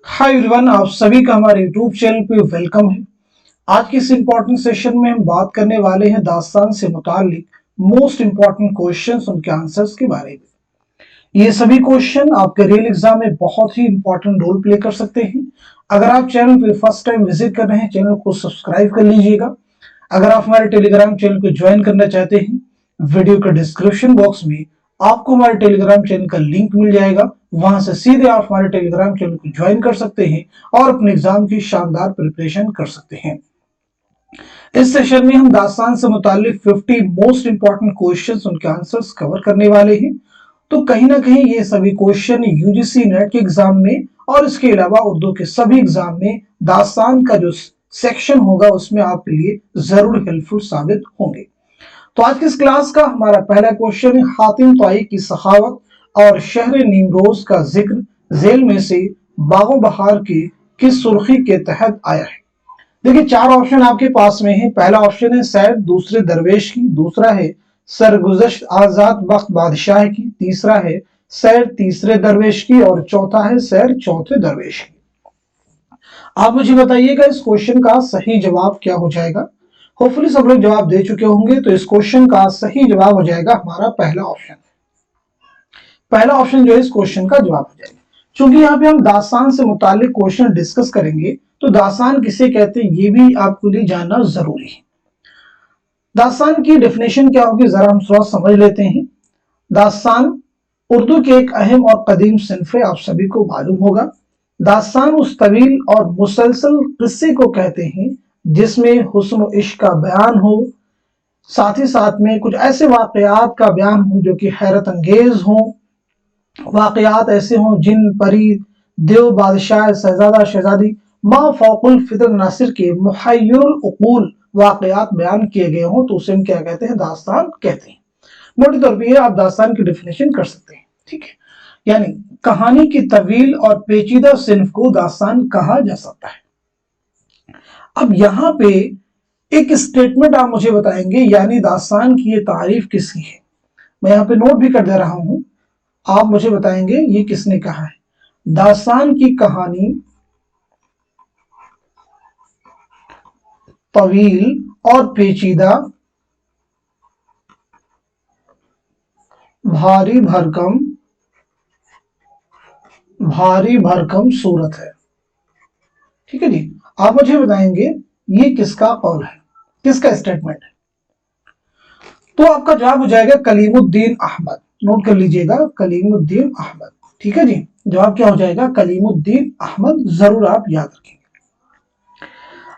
Hi everyone, आप सभी का हमारे यूट्यूब चैनल पे वेलकम है। आज के इस इम्पोर्टेंट सेशन में हम बात करने वाले हैं दास्तान से मुतालिक मोस्ट इम्पोर्टेंट क्वेश्चंस, उनके आंसर्स के बारे में। ये सभी क्वेश्चन आपके रियल एग्जाम में बहुत ही इंपॉर्टेंट रोल प्ले कर सकते हैं। अगर आप चैनल पे फर्स्ट टाइम विजिट कर रहे हैं, चैनल को सब्सक्राइब कर लीजिएगा। अगर आप हमारे टेलीग्राम चैनल को ज्वाइन करना चाहते हैं, वीडियो के डिस्क्रिप्शन बॉक्स में आपको हमारे टेलीग्राम चैनल का लिंक मिल जाएगा। वहां से सीधे आप हमारे टेलीग्राम चैनल को ज्वाइन कर सकते हैं और अपने एग्जाम की शानदार प्रिपरेशन कर सकते हैं। इस सेशन में हम दास्तान से मुतालिक 50 मोस्ट इंपॉर्टेंट क्वेश्चंस, उनके आंसर्स कवर करने वाले हैं। तो कहीं ना कहीं ये सभी क्वेश्चन यूजीसी नेट के एग्जाम में और इसके अलावा उर्दू के सभी एग्जाम में दास्तान का जो सेक्शन होगा उसमें आपके लिए जरूर हेल्पफुल साबित होंगे। तो आज की इस क्लास का हमारा पहला क्वेश्चन है, हातिम ताई की सखावत और शहर नीमरोज का जिक्र झेल में से बागो बहार की किस सुर्खी के तहत आया है। देखिए, चार ऑप्शन आपके पास में है। पहला ऑप्शन है सैर दूसरे दरवेश की, दूसरा है सरगुज़श्त आजाद बख्त बादशाह की, तीसरा है सैर तीसरे दरवेश की और चौथा है सैर चौथे दरवेश की। आप मुझे बताइएगा इस क्वेश्चन का सही जवाब क्या हो जाएगा। होपफुली सब लोग जवाब दे चुके होंगे, तो इस क्वेश्चन का सही जवाब हो जाएगा हमारा पहला ऑप्शन। पहला ऑप्शन जो है इस क्वेश्चन का जवाब हो जाएगा। चूंकि यहाँ पे हम दास्तान से मुतालिक क्वेश्चन डिस्कस करेंगे, तो दास्तान किसे कहते हैं ये भी आपको लिए जानना जरूरी है। दास्तान की डेफिनेशन क्या होगी, जरा हम थोड़ा समझ लेते हैं। दास्तान उर्दू के एक अहम और कदीम सिन्फ है, आप सभी को मालूम होगा। दास्तान उस तवील और मुसलसल किस्से को कहते हैं जिसमें हुस्न और इश्क का बयान हो, साथ ही साथ में कुछ ऐसे वाकयात का बयान हो जो कि हैरत अंगेज हो, वाकयात ऐसे हों जिन परी देव बादशाह शहजादा शहजादी मा फौकुल फितर नासिर के मुहय्यरुल उकूल वाकयात बयान किए गए हों, तो उसे हम क्या कहते हैं, दास्तान कहते हैं। मोटे तौर पर आप दास्तान की डेफिनेशन कर सकते हैं, ठीक है। यानी कहानी की तवील और पेचीदा सिन्फ को दास्तान कहा जा सकता है। अब यहाँ पे एक स्टेटमेंट आप मुझे बताएंगे, यानी दास्तान की ये तारीफ किसकी है। मैं यहाँ पे नोट भी कर दे रहा हूं, आप मुझे बताएंगे ये किसने कहा है। दास्तान की कहानी तवील और पेचीदा, भारी भरकम सूरत है। ठीक है जी, आप मुझे बताएंगे ये किसका कौल है, किसका स्टेटमेंट है। तो आपका जवाब हो जाएगा कलीमुद्दीन अहमद। नोट कर लीजिएगा, कलीमुद्दीन अहमद। ठीक है जी, जवाब क्या हो जाएगा, कलीमुद्दीन अहमद। जरूर आप याद रखेंगे।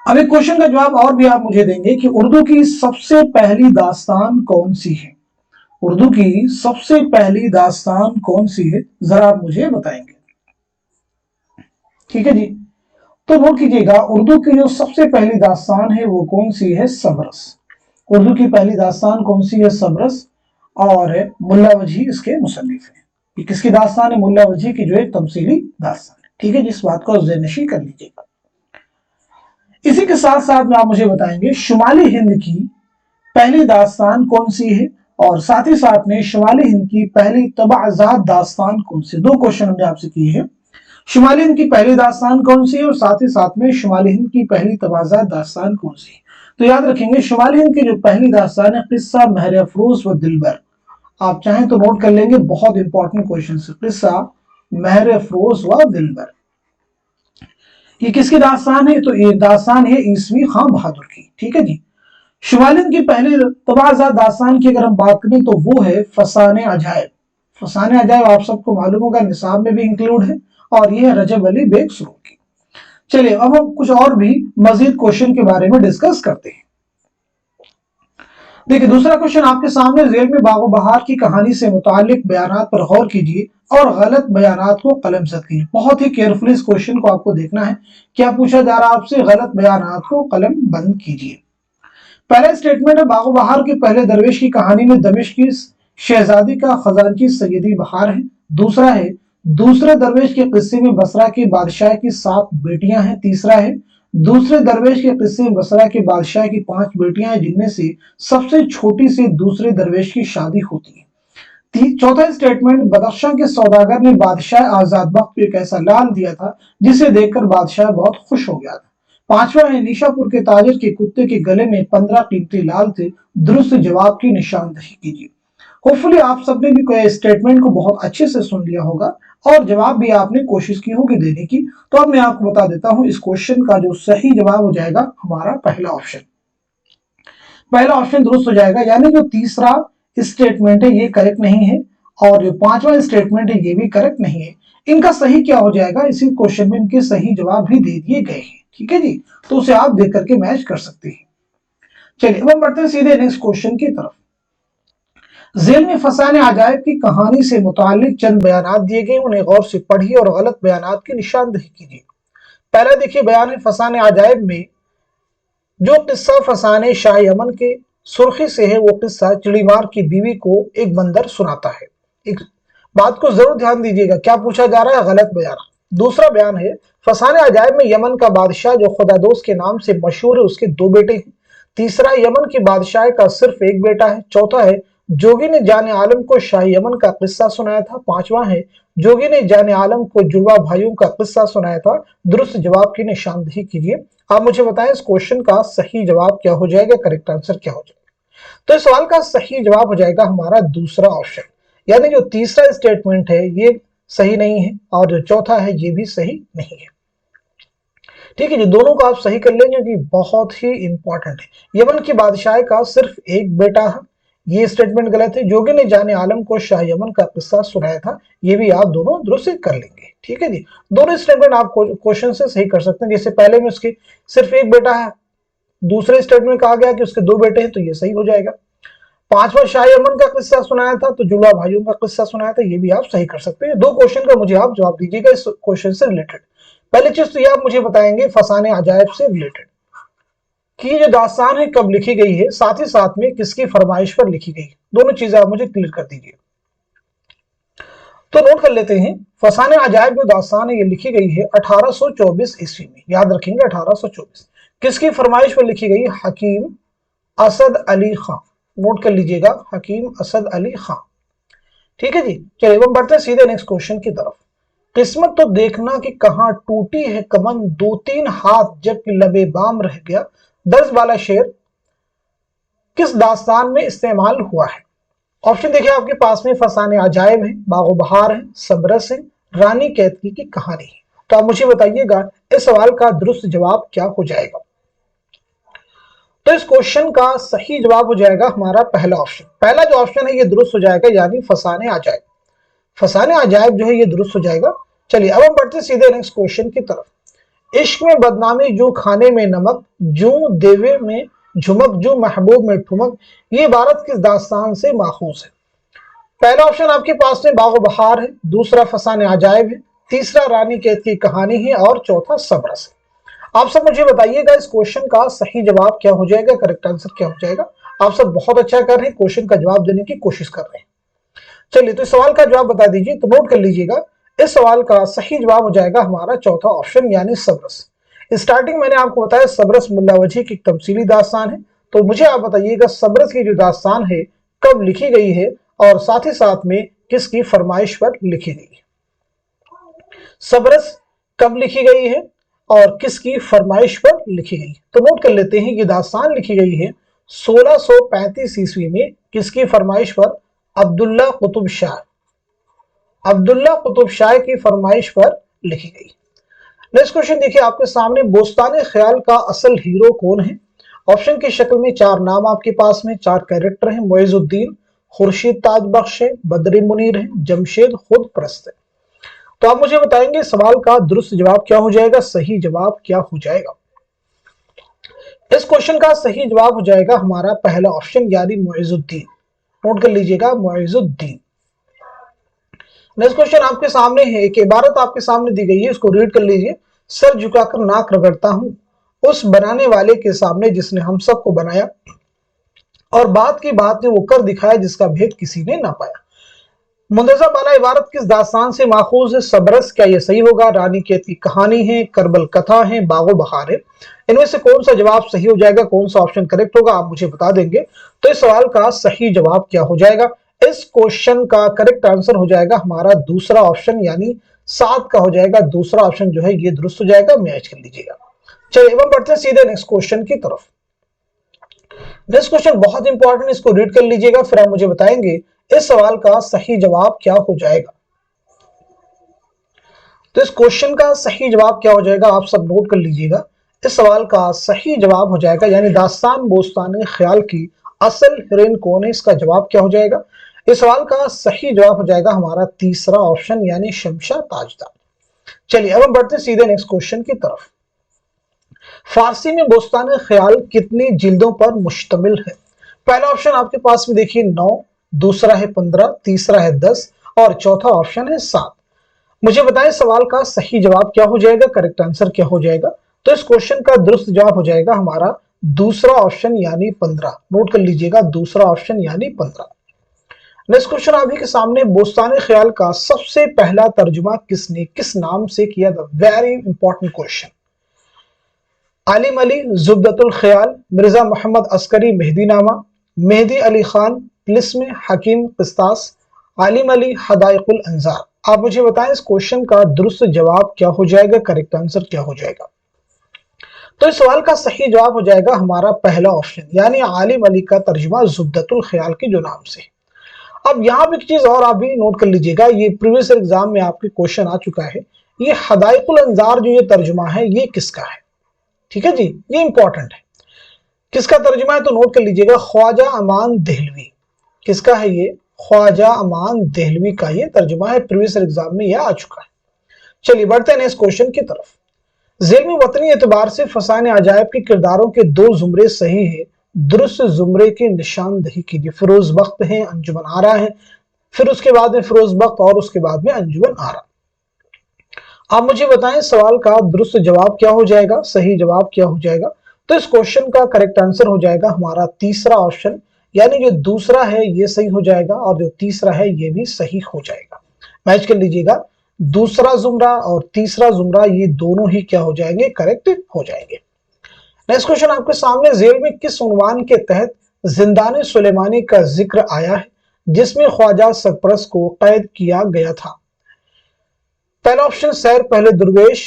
अब एक क्वेश्चन का जवाब और भी आप मुझे देंगे कि उर्दू की सबसे पहली दास्तान कौन सी है। उर्दू की सबसे पहली दास्तान कौन सी है, जरा आप मुझे बताएंगे। ठीक है जी, तो नोट कीजिएगा, उर्दू की जो सबसे पहली दास्तान है वो कौन सी है, सबरस। उर्दू की पहली दास्तान कौन सी है, सबरस। और मुल्ला वजी इसके मुसन्निफ है। ये किसकी दास्तान है, मुल्ला वजी की जो है तमसीली दास्तान है। ठीक है, जिस बात को ज़हननशी कर लीजिएगा। इसी के साथ साथ में आप मुझे बताएंगे शुमाली हिंद की पहली दास्तान कौन सी है, और साथ ही साथ में शुमाली हिंद की पहली तबाजात दास्तान कौन सी। दो क्वेश्चन हमने आपसे किए हैं, शुमाली हिंद की पहली दास्तान कौन सी है और साथ ही साथ में शुमाली हिंद की पहली तबाजात दास्तान कौन सी है। तो याद रखेंगे, शुमाली हिंद की जो पहली दास्तान है किस्सा महर अफरोज व दिलबर। आप चाहें तो नोट कर लेंगे, बहुत इंपॉर्टेंट क्वेश्चन है। किस्सा महर अफरोज व दिलबर, ये किसकी दास्तान है, तो ये दास्तान है ईसवी खां बहादुर की। ठीक है जी। शुमाली हिंद की पहली तबाजात दास्तान की अगर हम बात करें तो वो है फसाने अजायब। फसाने अजायब आप सबको मालूम होगा, निसाब में भी इंक्लूड है, और ये है रजब अली बेग सुरूर की। चलिए अब हम कुछ और भी मजीद क्वेश्चन के बारे में डिस्कस करते हैं। देखिए, दूसरा क्वेश्चन आपके सामने, जेल में बागो बहार की कहानी से मुतालिक बयानात पर गौर कीजिए और गलत बयानात को कलमज़द कीजिए। बहुत ही केयरफुली इस क्वेश्चन को आपको देखना है। क्या पूछा जा रहा है आपसे, गलत बयानात को कलम बंद कीजिए। पहला स्टेटमेंट है, बागो बहार के पहले दरवेश की कहानी में दमिश्क की शहजादी का खजानची सैयदी बहार है। दूसरा है, दूसरे दरवेश के किस्से में बसरा के बादशाह की 7 बेटियां हैं। तीसरा है, दूसरे दरवेश के किस्से में बसरा के बादशाह की 5 बेटियां हैं जिनमें से सबसे छोटी से दूसरे दरवेश की शादी होती है। चौथा स्टेटमेंट, बदख्शां के सौदागर ने बादशाह आजाद बख्त को एक ऐसा लाल दिया था जिसे देखकर बादशाह बहुत खुश हो गया था। पांचवा है, निशापुर के ताजिर के कुत्ते के गले में 15 कीमती लाल थे। दुरुस्त जवाब की निशानदही कीजिए। होपफुली आप सबने भी कोई स्टेटमेंट को बहुत अच्छे से सुन लिया होगा और जवाब भी आपने कोशिश की होगी देने की। तो अब मैं आपको बता देता हूं इस क्वेश्चन का जो सही जवाब हो जाएगा हमारा पहला ऑप्शन। पहला ऑप्शन दुरुस्त हो जाएगा, यानी जो तीसरा स्टेटमेंट है ये करेक्ट नहीं है और जो पांचवा स्टेटमेंट है ये भी करेक्ट नहीं है। इनका सही क्या हो जाएगा, इसी क्वेश्चन में इनके सही जवाब भी दे दिए गए हैं। ठीक है जी, तो उसे आप देख करके मैच कर सकते हैं। चलिए अब हम बढ़ते हैं सीधे नेक्स्ट क्वेश्चन की तरफ। जेल में फसाने अजायब की कहानी से मुताल्लिक चंद बयानात दिए गए, उन्हें गौर से पढ़िए और गलत बयानात की निशानदही कीजिए। पहला देखिए, बयान है फसाने अजायब में जो किस्सा फसाने शाह यमन के सुर्खी से है वो किस्सा चिड़ीमार की बीवी को एक बंदर सुनाता है। एक बात को जरूर ध्यान दीजिएगा, क्या पूछा जा रहा है, गलत बयान। दूसरा बयान है फसाने अजायब में यमन का बादशाह जो खुदादोस के नाम से मशहूर है उसके 2 बेटे हैं। तीसरा, यमन की बादशाह का सिर्फ 1 बेटा है। चौथा है, जोगी ने जाने आलम को शाह यमन का किस्सा सुनाया था। पांचवा है, जोगी ने जाने आलम को जुड़वा भाइयों का किस्सा सुनाया था। दुरुस्त जवाब की निशानदही कीजिए। आप मुझे बताएं इस क्वेश्चन का सही जवाब क्या हो जाएगा, करेक्ट आंसर क्या हो जाएगा। तो इस सवाल का सही जवाब हो जाएगा हमारा दूसरा ऑप्शन, यानी जो तीसरा स्टेटमेंट है ये सही नहीं है और जो चौथा है ये भी सही नहीं है। ठीक है जी, दोनों को आप सही कर लेंगे कि बहुत ही इंपॉर्टेंट है। यमन की बादशाह का सिर्फ 1 बेटा है, ये स्टेटमेंट गलत है। जोगी ने जाने आलम को शाह यमन का किस्सा सुनाया था, ये भी आप दोनों दुरुस्त कर लेंगे। ठीक है जी, दोनों स्टेटमेंट आप क्वेश्चन से सही कर सकते हैं। जैसे पहले में उसके सिर्फ 1 बेटा है, दूसरे स्टेटमेंट में कहा गया कि उसके 2 बेटे हैं, तो ये सही हो जाएगा। पांचवा, शाह यमन का किस्सा सुनाया था, तो जुड़वा भाइयों का किस्सा सुनाया था, ये भी आप सही कर सकते हैं। 2 क्वेश्चन का मुझे आप जवाब दीजिएगा इस क्वेश्चन से रिलेटेड। पहली चीज तो ये आप मुझे बताएंगे फसाने अजायब से रिलेटेड कि ये जो दास्तान है कब लिखी गई है, साथ ही साथ में किसकी फरमाइश पर लिखी गई, दोनों चीजें आप मुझे क्लियर कर दीजिए। तो नोट कर लेते हैं, फसाने अजायब जो दास्तान है ये लिखी गई है 1824 ईस्वी में। याद रखेंगे 1824। किसकी फरमाइश पर लिखी गई, हकीम असद अली खां। नोट कर लीजिएगा, हकीम असद अली खां। ठीक है जी, चलिए हम बढ़ते हैं सीधे नेक्स्ट क्वेश्चन की तरफ। किस्मत तो देखना कि कहां टूटी है कमन, 2-3 हाथ जबकि लबे बाम रह गया। दर्ज वाला शेर किस दास्तान में इस्तेमाल हुआ है। ऑप्शन देखिए आपके पास में, फसाने अजायब है, बागो बहार है, सबरस है, रानी कैतकी की कहानी है। तो आप मुझे बताइएगा इस सवाल का दुरुस्त जवाब क्या हो जाएगा। तो इस क्वेश्चन का सही जवाब हो जाएगा हमारा पहला ऑप्शन। पहला जो ऑप्शन है ये दुरुस्त हो जाएगा, यानी फसाने अजायब। फसाने अजायब जो है ये दुरुस्त हो जाएगा। चलिए अब हम बढ़ते सीधे नेक्स्ट क्वेश्चन की तरफ। इश्क में बदनामी जो खाने में नमक, जो देवे में झुमक, जो महबूब में ठुमक, ये इबारत किस दास्तान से माखूज है। पहला ऑप्शन आपके पास में बागो बहार है, दूसरा फसाने अजायब है, तीसरा रानी कैद की कहानी है और चौथा सबरस है। आप सब मुझे बताइएगा इस क्वेश्चन का सही जवाब क्या हो जाएगा, करेक्ट आंसर क्या हो जाएगा। आप सब बहुत अच्छा कर रहे हैं, क्वेश्चन का जवाब देने की कोशिश कर रहे हैं। चलिए तो इस सवाल का जवाब बता दीजिए। तो नोट कर लीजिएगा, इस सवाल का सही जवाब हो जाएगा हमारा चौथा ऑप्शन, यानी सबरस। स्टार्टिंग मैंने आपको बताया सबरस मुल्ला वजह की तमसीली दास्तान है। तो मुझे आप बताइएगा सबरस की जो दास्तान है कब लिखी गई है और साथ ही साथ में किसकी फरमाइश पर लिखी गई है। सबरस कब लिखी गई है और किसकी फरमाइश पर लिखी गई। तो नोट कर लेते हैं, ये दास्तान लिखी गई है 1635 ईस्वी में। किसकी फरमाइश पर, अब्दुल्ला कुतुब शाह। अब्दुल्ला कुतुब शाह की फरमाइश पर लिखी गई। नेक्स्ट क्वेश्चन देखिए आपके सामने, बोस्ताने ख्याल का असल हीरो कौन है। ऑप्शन की शक्ल में 4 नाम आपके पास में, 4 कैरेक्टर हैं। मुइजुद्दीन, खुर्शीद ताज बख्श है, बद्री मुनीर है, जमशेद खुद परस्त है। तो आप मुझे बताएंगे सवाल का दुरुस्त जवाब क्या हो जाएगा, सही जवाब क्या हो जाएगा। इस क्वेश्चन का सही जवाब हो जाएगा हमारा पहला ऑप्शन, यानी मुइजुद्दीन। नोट कर लीजिएगा, मुइजुद्दीन। नेक्स्ट क्वेश्चन आपके सामने है, एक इबारत आपके सामने दी गई है, इसको रीड कर लीजिए। सर झुकाकर नाक रगड़ता हूं उस बनाने वाले के सामने जिसने हम सबको बनाया, और बात की बात ने वो कर दिखाया जिसका भेद किसी ने ना पाया। मुंतज़ा बाला इबारत किस दास्तान से माखूज है। सबरस, क्या ये सही होगा, रानी कैद की कहानी है, करबल कथा है, बागो बहार है। इनमें से कौन सा जवाब सही हो जाएगा, कौन सा ऑप्शन करेक्ट होगा, आप मुझे बता देंगे। तो इस सवाल का सही जवाब क्या हो जाएगा। اس کوشچن کا کریکٹ آنسر ہو جائے گا ہمارا دوسرا آپشن، یعنی 7 کا ہو جائے گا دوسرا آپشن جو ہے یہ درست ہو جائے گا، میچ کر لیجیے گا۔ چلیے اب ہم بڑھتے ہیں سیدھے نیکسٹ کوشچن کی طرف۔ نیکسٹ کوشچن بہت امپورٹنٹ، اس کو ریڈ کر لیجیے گا، پھر آپ مجھے بتائیں گے اس سوال کا صحیح جواب کیا ہو جائے گا۔ تو اس کوشچن کا صحیح جواب کیا ہو جائے گا آپ سب نوٹ کر لیجیے گا۔ اس سوال کا صحیح جواب ہو جائے گا، یعنی داستان بوستان خیال کی اصل ہیروئن کون ہے، اس کا جواب کیا ہو جائے گا۔ اس سوال کا صحیح جواب ہو جائے گا ہمارا تیسرا آپشن، یعنی شمشا تاجدار۔ چلیے اب ہم بڑھتے ہیں سیدھے نیکسٹ کوشچن کی طرف۔ فارسی میں بوستان خیال کتنی جلدوں پر مشتمل ہے؟ پہلا آپشن آپ کے پاس میں دیکھیے 9، دوسرا ہے 15، تیسرا ہے 10 اور چوتھا آپشن ہے 7۔ مجھے بتائیں سوال کا صحیح جواب کیا ہو جائے گا، کریکٹ آنسر کیا ہو جائے گا۔ تو اس کوشچن کا درست جواب ہو جائے گا ہمارا دوسرا آپشن یعنی 15۔ نوٹ کر لیجئے گا دوسرا آپشن یعنی 15۔ نیکسٹ کوشچن آپ ہی کے سامنے، بوستان خیال کا سب سے پہلا ترجمہ کس نے کس نام سے کیا تھا؟ Very important question. Alam Ali زبدۃ الخیال، مرزا محمد عسکری مہدی نامہ، مہدی علی خان طلسم حکیم قسطاس، عالم علی حدائق الانظار۔ آپ مجھے بتائیں اس کوشچن کا درست جواب کیا ہو جائے گا، کریکٹ آنسر کیا ہو جائے گا۔ تو اس سوال کا صحیح جواب ہو جائے گا ہمارا پہلا آپشن، یعنی عالم علی کا ترجمہ زبدۃ الخیال کے جو نام سے۔ اب یہاں پہ ایک چیز اور آپ بھی نوٹ کر لیجئے گا، یہ پریویس ایگزام میں آپ کے کوشچن آ چکا ہے، یہ حدائق الانظار جو یہ ترجمہ ہے یہ کس کا ہے؟ ٹھیک ہے جی، یہ امپورٹنٹ ہے، کس کا ترجمہ ہے تو نوٹ کر لیجئے گا، خواجہ امان دہلوی۔ کس کا ہے یہ؟ خواجہ امان دہلوی کا یہ ترجمہ ہے، پریویس ایگزام میں یہ آ چکا ہے۔ چلیے بڑھتے ہیں اس کوشچن کی طرف۔ ذیل میں وطنی اعتبار سے فسانہ عجائب کے کرداروں کے 2 زمرے صحیح ہیں، درست زمرے کی نشاندہی کیجیے۔ فیروز بخت ہیں، انجمن آرا ہے، پھر اس کے بعد میں فیروز بخت اور اس کے بعد میں انجمن آرا۔ آپ مجھے بتائیں سوال کا درست جواب کیا ہو جائے گا، صحیح جواب کیا ہو جائے گا۔ تو اس کوشچن کا کریکٹ آنسر ہو جائے گا ہمارا تیسرا آپشن، یعنی جو دوسرا ہے یہ صحیح ہو جائے گا اور جو تیسرا ہے یہ بھی صحیح ہو جائے گا۔ میچ کر لیجئے گا، دوسرا زمرہ اور تیسرا زمرہ یہ دونوں ہی کیا ہو جائیں گے، کریکٹ ہو جائیں گے۔ نیکسٹ کوشچن آپ کے سامنے، ذیل میں کس عنوان کے تحت زندان سلیمانی کا ذکر آیا ہے جس میں خواجہ سرپرست کو قید کیا گیا تھا؟ پہلا آپشن سیر پہلے درویش،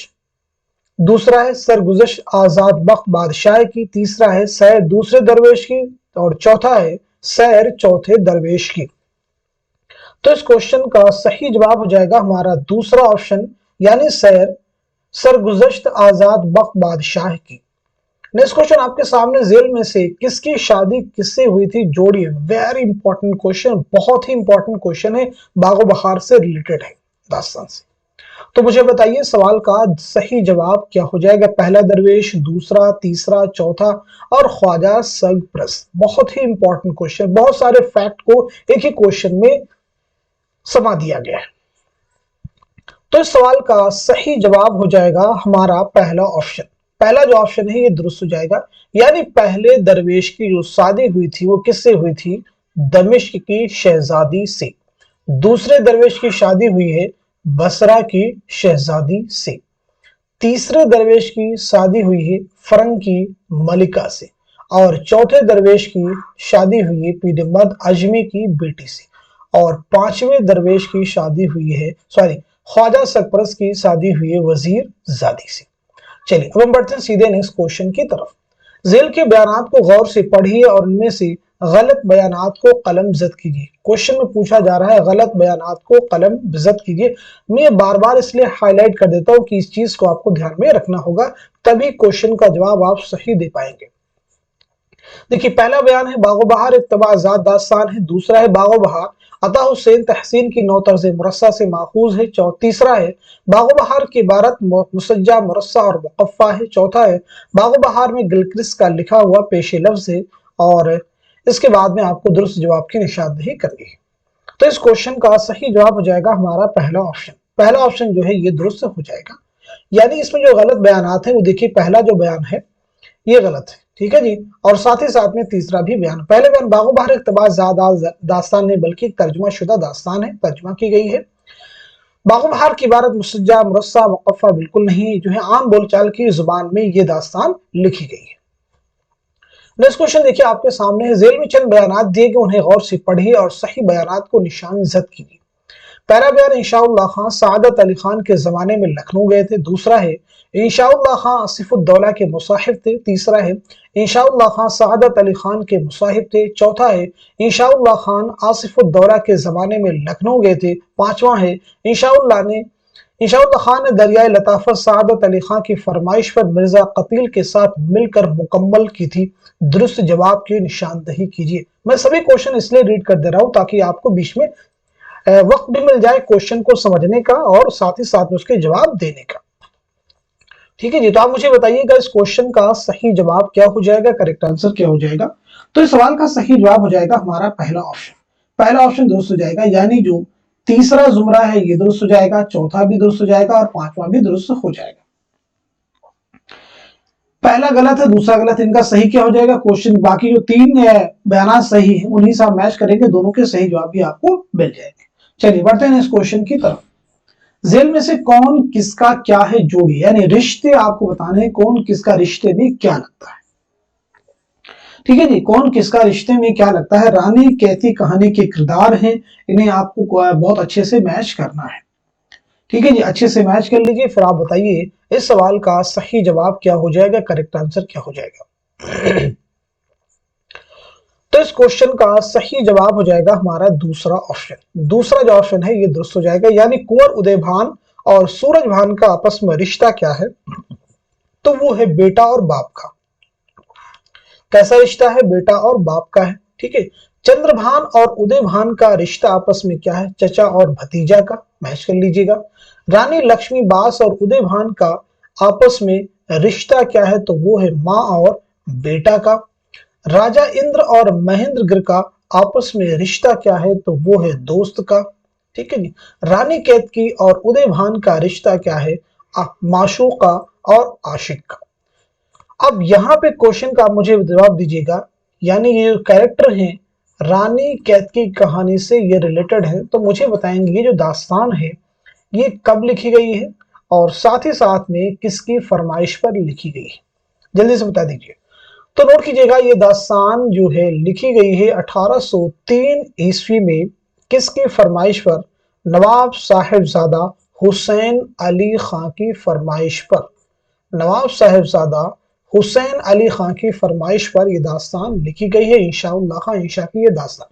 دوسرا ہے سرگزشت آزاد بخت بادشاہ کی، تیسرا ہے سیر دوسرے درویش کی اور چوتھا ہے سیر چوتھے درویش کی۔ تو اس کوشچن کا صحیح جواب ہو جائے گا ہمارا دوسرا آپشن، یعنی سیر سرگزشت آزاد بخت بادشاہ کی۔ نیکسٹ کوشچن آپ کے سامنے، ذیل میں سے کس کی شادی کس سے ہوئی تھی؟ جوڑیے۔ ویری امپورٹنٹ کوشچن، بہت ہی امپورٹنٹ کوشچن ہے، باغ و بہار سے ریلیٹڈ ہے، داستان سے۔ تو مجھے بتائیے سوال کا صحیح جواب کیا ہو جائے گا، پہلا درویش، دوسرا، تیسرا، چوتھا اور خواجہ سرپرست۔ بہت ہی امپورٹنٹ کوشچن، بہت سارے فیکٹ کو ایک ہی کوشچن میں سما دیا گیا ہے۔ تو اس سوال کا صحیح جواب ہو جائے گا ہمارا پہلا آپشن۔ پہلا جو آپشن ہے یہ درست ہو جائے گا، یعنی پہلے درویش کی جو شادی ہوئی تھی وہ کس سے ہوئی تھی؟ دمشق کی شہزادی سے۔ دوسرے درویش کی شادی ہوئی ہے بصرہ کی شہزادی سے۔ تیسرے درویش کی شادی ہوئی ہے فرنگ کی ملکہ سے، اور چوتھے درویش کی شادی ہوئی ہے پیڈمد اجمی کی بیٹی سے، اور پانچویں درویش کی شادی ہوئی ہے خواجہ سرپرست کی شادی ہوئی ہے وزیر زادی سے۔ چلیے اب ہم بڑھتے ہیں سیدھے نیکسٹ کوشچن کی طرف۔ ذیل کے بیانات کو غور سے پڑھیے اور ان میں سے غلط بیانات کو قلم زد کیجیے۔ کوشچن میں پوچھا جا رہا ہے غلط بیانات کو قلم زد کیجیے۔ میں یہ بار بار اس لیے ہائی لائٹ کر دیتا ہوں کہ اس چیز کو آپ کو دھیان میں رکھنا ہوگا، تبھی کوشچن کا جواب آپ صحیح دے پائیں گے۔ دیکھیے پہلا بیان ہے باغ و بہار ایک طبع ذات داستان ہے، دوسرا ہے باغ و بہار عطا حسین تحسین کی نو طرز مرصع سے ماخوذ ہے، تیسرا ہے باغ و بہار کی عبارت مسجع مرصع اور مقفع ہے، چوتھا ہے باغ و بہار میں گلکرست کا لکھا ہوا پیش لفظ ہے، اور اس کے بعد میں آپ کو درست جواب کی نشاندہی کرنی ہے۔ تو اس کوشچن کا صحیح جواب ہو جائے گا ہمارا پہلا آپشن۔ پہلا آپشن جو ہے یہ درست ہو جائے گا، یعنی اس میں جو غلط بیانات ہیں وہ دیکھیے پہلا جو بیان ہے یہ غلط ہے، ٹھیک ہے جی، اور ساتھ ہی ساتھ میں تیسرا بھی بیان۔ پہلے بیان باغ و بہار ایک طبع ذات داستان نہیں بلکہ ترجمہ شدہ داستان ہے، ترجمہ کی گئی ہے۔ باغ و بہار کی عبارت مسجع مرصع مقفع بالکل نہیں، جو ہے عام بول چال کی زبان میں یہ داستان لکھی گئی ہے۔ नेक्स्ट क्वेश्चन देखिए आपके सामने है, जेल में चंद बयानात दिए कि उन्हें गौर से पढ़िए और सही बयानात को निशान जद कीजिए। पहला बयान इंशाउल्लाह खान सआदत अली खान के जमाने में लखनऊ गए थे। दूसरा है इंशाउल्लाह खान आसिफुद्दौला के मुसाहिब थे। तीसरा है इंशाउल्लाह खान सआदत अली खान के मुसाहिब थे। चौथा है इंशाउल्लाह खान आसिफुद्दौला के जमाने में लखनऊ गए थे। पांचवा है इंशाउल्लाह खान ने दरियाए लताफत सआदत अली खान की फरमाइश पर मिर्जा कतील के साथ मिलकर मुकम्मल की थी। दुरुस्त जवाब की निशानदही कीजिए। मैं सभी क्वेश्चन इसलिए रीड कर दे रहा हूं ताकि आपको बीच में वक्त भी मिल जाए क्वेश्चन को समझने का और साथ ही साथ में उसके जवाब देने का। ठीक है जी, तो आप मुझे बताइएगा इस क्वेश्चन का सही जवाब क्या हो जाएगा, करेक्ट आंसर क्या हो जाएगा। तो इस सवाल का सही जवाब हो जाएगा हमारा पहला ऑप्शन। पहला ऑप्शन दुरुस्त हो जाएगा, यानी जो तीसरा जुमरा है ये दुरुस्त हो जाएगा, चौथा भी दुरुस्त हो जाएगा और पांचवा भी दुरुस्त हो जाएगा। पहला गलत है, दूसरा गलत है, इनका सही क्या हो जाएगा क्वेश्चन। बाकी जो तीन बयान सही है उन्हीं से आप मैच करेंगे, दोनों के सही जवाब भी आपको मिल जाएंगे। चलिए बढ़ते हैं इस क्वेश्चन की तरफ। जेल में से कौन किसका क्या है जोड़ी, यानी रिश्ते आपको बताने हैं कौन किसका रिश्ते में क्या लगता है। ठीक है जी, कौन किसका रिश्ते में क्या लगता है। रानी कैथी कहानी के किरदार हैं, इन्हें आपको बहुत अच्छे से मैच करना है। ठीक है जी, अच्छे से मैच कर लीजिए, फिर आप बताइए इस सवाल का सही जवाब क्या हो जाएगा, करेक्ट आंसर क्या हो जाएगा। तो इस क्वेश्चन का सही जवाब हो जाएगा हमारा दूसरा ऑप्शन। दूसरा जो ऑप्शन है ये दुरुस्त हो जाएगा, यानी कुंवर उदय भान और सूरज भान का आपस में रिश्ता क्या है, तो वो है बेटा और बाप का। कैसा रिश्ता है, बेटा और बाप का है। ठीक है, चंद्रभान और उदय भान का रिश्ता आपस में क्या है, चचा और भतीजा का। मैच कर लीजिएगा। रानी लक्ष्मी बास और उदय भान का आपस में रिश्ता क्या है, तो वो है माँ और बेटा का। राजा इंद्र और महेंद्रगिर का आपस में रिश्ता क्या है, तो वो है दोस्त का। ठीक है जी। रानी केतकी और उदय भान का रिश्ता क्या है, माशूका और आशिक का। अब यहाँ पे क्वेश्चन का आप मुझे जवाब दीजिएगा, यानी ये जो कैरेक्टर हैं रानी केतकी कहानी से ये रिलेटेड है, तो मुझे बताएंगे ये जो दास्तान है ये कब लिखी गई है और साथ ही साथ में किसकी फरमाइश पर लिखी गई है, जल्दी से बता दीजिए। तो नोट कीजिएगा, ये दास्तान जो है लिखी गई है 1803 ईस्वी में। किसकी फरमाइश पर, नवाब साहिबजादा हुसैन अली खां की फरमाइश पर। नवाब साहिबजादा हुसैन अली खां की फरमाइश पर यह दास्तान लिखी गई है। इंशाअल्लाह खां इंशा की ये दास्तान।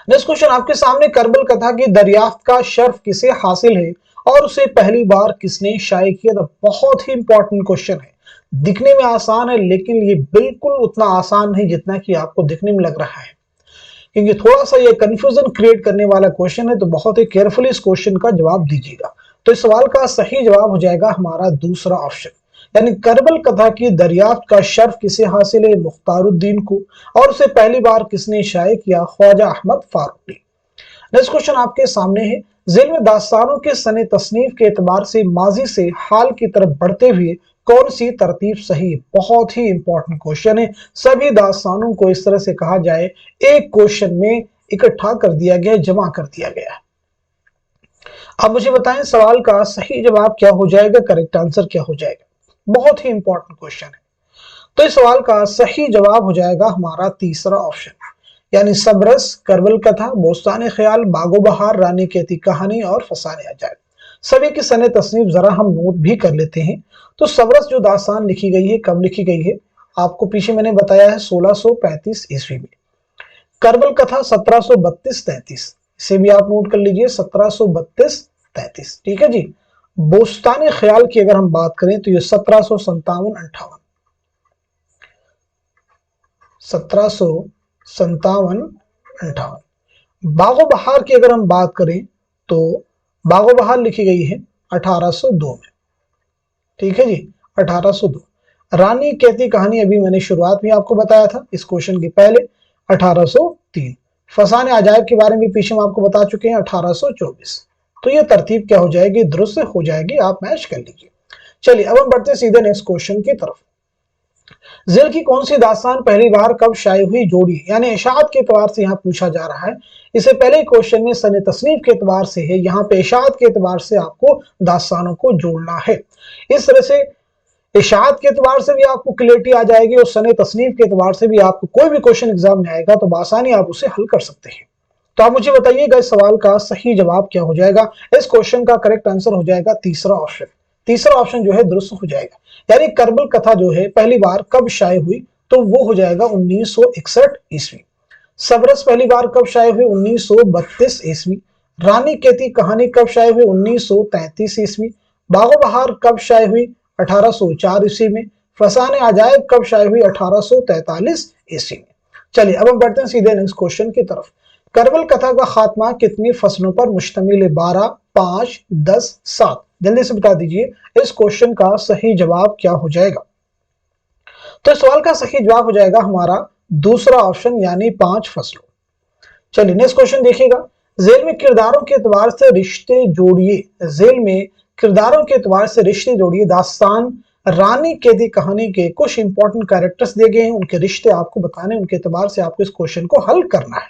नेक्स्ट क्वेश्चन आपके सामने, करबल कथा की दरियाफ्त का शर्फ किसे हासिल है और उसे पहली बार किसने शाये किया। तो बहुत ही इंपॉर्टेंट क्वेश्चन है, दिखने में आसान है लेकिन ये बिल्कुल उतना आसान नहीं जितना कि आपको दिखने में लग रहा है, क्योंकि थोड़ा सा ये कंफ्यूजन क्रिएट करने वाला क्वेश्चन है, तो बहुत ही केयरफुली इस क्वेश्चन का जवाब दीजिएगा। तो इस सवाल का सही जवाब हो जाएगा हमारा दूसरा ऑप्शन, यानी करबल कथा की दरियाफ्त का शर्फ किसे हासिल है, मुख्तारुद्दीन को, और उसे पहली बार किसने शाये किया, ख्वाजा अहमद फारूकी। नेक्स्ट क्वेश्चन आपके सामने है, जेल में दास्तानों के सने तसनीफ के एतबार से माजी से हाल की तरफ बढ़ते हुए कौन सी तरतीब सही। बहुत ही इंपॉर्टेंट क्वेश्चन है, सभी दास्तानों को इस तरह से कहा जाए एक क्वेश्चन में इकट्ठा कर दिया गया, जमा कर दिया गया। अब मुझे बताएं सवाल का सही जवाब क्या हो जाएगा, करेक्ट आंसर क्या हो जाएगा। बहुत ही इंपॉर्टेंट क्वेश्चन है। तो इस सवाल का सही जवाब हो जाएगा हमारा तीसरा ऑप्शन, यानी सबरस, करबल कथा, बोस्तान ख्याल, बागो बहार, रानी केती कहानी और फसाने अजायब। सभी की सने तसनीफ जरा हम नोट भी कर लेते हैं। तो सबरस जो दास्तान लिखी गई है, कब लिखी गई है, आपको पीछे मैंने बताया है 1635 ईस्वी में। करबल कथा 1732-33, इसे भी आप नोट कर लीजिए, 1732-33। ठीक है जी। बोस्तान ख्याल की अगर हम बात करें तो ये 1757-58, 1757-58। बागो बहार की अगर हम बात करें तो बागो बहार लिखी गई है 1802 में। ठीक है जी, 1802। रानी केती कहानी अभी मैंने शुरुआत में आपको बताया था इस क्वेश्चन के पहले, 1803। फसाने अजायब के बारे में पीछे हम आपको बता चुके हैं, 1824। तो ये तरतीब क्या हो जाएगी, दुरुस्त हो जाएगी, आप मैच कर लीजिए। चलिए अब हम बढ़ते सीधे नेक्स्ट क्वेश्चन की तरफ। जेल की कौन सी दास्तान पहली बार कब शाये हुई, जोड़ी, यानी इशाअत के एतबार से यहाँ पूछा जा रहा है। इससे पहले क्वेश्चन में सने तसनीफ के एतबार से है, यहाँ पे इशाअत के एतबार से आपको दास्तानों को जोड़ना है। इस तरह से इशाअत के एतबार से भी आपको क्लियरिटी आ जाएगी और सने तसनीफ के एतबार से भी आपको कोई भी क्वेश्चन एग्जाम में आएगा तो बआसानी आप उसे हल कर सकते हैं। तो आप मुझे बताइएगा इस सवाल का सही जवाब क्या हो जाएगा। इस क्वेश्चन का करेक्ट आंसर हो जाएगा तीसरा ऑप्शन। तीसरा ऑप्शन जो है दुरुस्त हो जाएगा। यानी करबल कथा जो है पहली बार कब शाये हुई, तो वो हो जाएगा 1961 ईस्वी। सबरस पहली बार कब शाये हुई, 1932 ईस्वी। रानी केती कहानी कब शाये हुई, 1933 ईस्वी। बागो बहार कब शाये हुई, 1804 ईस्वी में। फसाने अजायब कब शाये हुई, 1843 ईस्वी में। चलिए अब हम बढ़ते हैं सीधे नेक्स्ट क्वेश्चन की तरफ। करबल कथा का खात्मा कितनी फसलों पर मुश्तमिल है, 12, 5, 10, 7। जल्दी से बता दीजिए इस क्वेश्चन का सही जवाब क्या हो जाएगा। तो इस सवाल का सही जवाब हो जाएगा हमारा दूसरा ऑप्शन यानी 5 फसलों। चलिए नेक्स्ट क्वेश्चन देखिएगा। जेल में किरदारों के एतबार से रिश्ते जोड़िए। जेल में किरदारों के एतबार से रिश्ते जोड़िए। दास्तान रानी कैदी कहानी के कुछ इंपॉर्टेंट कैरेक्टर्स दिए गए हैं, उनके रिश्ते आपको बताने, उनके एतबार से आपको इस क्वेश्चन को हल करना है।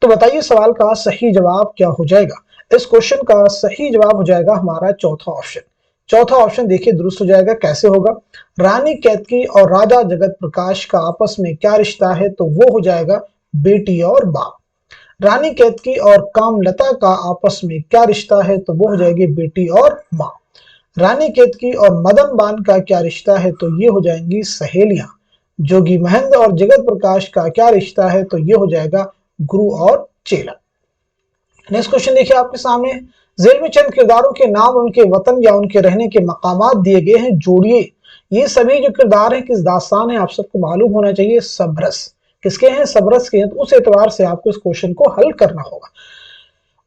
तो बताइए सवाल का सही जवाब क्या हो जाएगा। इस क्वेश्चन का सही जवाब हो जाएगा हमारा चौथा ऑप्शन। चौथा ऑप्शन देखिए दुरुस्त हो जाएगा। कैसे होगा, रानी कैतकी और राजा जगत प्रकाश का आपस में क्या रिश्ता है, तो वो हो जाएगा बेटी और बाप। रानी कैतकी और कामलता का आपस में क्या रिश्ता है, तो वो हो जाएगी बेटी और माँ। रानी केतकी और मदन बान का क्या रिश्ता है, तो ये हो जाएंगी सहेलियां। जोगी महेंद्र और जगत प्रकाश का क्या रिश्ता है, तो ये हो जाएगा गुरु और चेला। नेक्स्ट क्वेश्चन देखिए आपके सामने। जेल में चंद किरदारों के नाम उनके वतन या उनके रहने के मकामात दिए गए हैं, जोड़िए। ये सभी जो किरदार हैं किस दास्तान है, आप सबको मालूम होना चाहिए, सबरस। किसके हैं, सबरस के हैं। तो उस एतबार से आपको इस क्वेश्चन को हल करना होगा।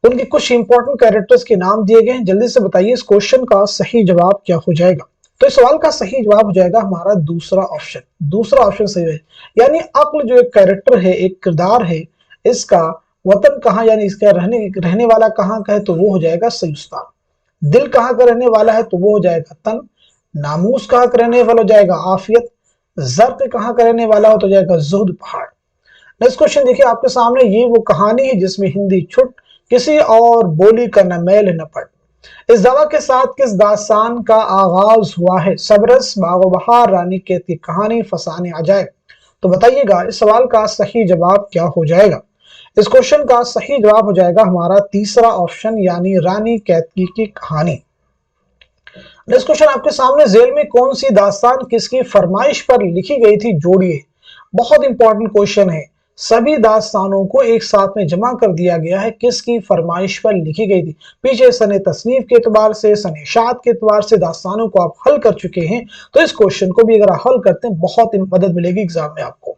उनके कुछ इंपॉर्टेंट कैरेक्टर्स के नाम दिए गए हैं। जल्दी से बताइए इस क्वेश्चन का सही जवाब क्या हो जाएगा। तो इस सवाल का सही जवाब हो जाएगा हमारा दूसरा ऑप्शन। दूसरा ऑप्शन सही है। यानी अक्ल जो एक कैरेक्टर है, एक किरदार है, इसका वतन कहाँ यानी इसका रहने वाला कहाँ का है, तो वो हो जाएगा सयुस्तान। दिल कहाँ का रहने वाला है, तो वो हो जाएगा तन। नामूस कहाँ का रहने वाला हो जाएगा आफियत। जर्क कहाँ का रहने वाला हो तो जाएगा जुहद पहाड़। नेक्स्ट क्वेश्चन देखिए आपके सामने। ये वो कहानी है जिसमें हिंदी छुट, किसी और बोली का न मैल न पट। इस दवा के साथ किस दास्तान का आगाज हुआ है, सबरस, बागो बहार, रानी कैती कहानी, फसाने अजायब। तो बताइएगा इस सवाल का सही जवाब क्या हो जाएगा। इस क्वेश्चन का सही जवाब हो जाएगा हमारा तीसरा ऑप्शन यानी रानी कैती की कहानी। नेक्स्ट क्वेश्चन आपके सामने। जेल में कौन सी दास्तान किसकी फरमाइश पर लिखी गई थी, जोड़िए। बहुत इंपॉर्टेंट क्वेश्चन है। सभी दास्तानों को एक साथ में जमा कर दिया गया है, किसकी फरमाइश पर लिखी गई थी। पीछे सने तसनीफ के एतबार से, सने इशाअत के एतबार से दास्तानों को आप हल कर चुके हैं। तो इस क्वेश्चन को भी अगर आप हल करते हैं बहुत मदद मिलेगी एग्जाम में आपको।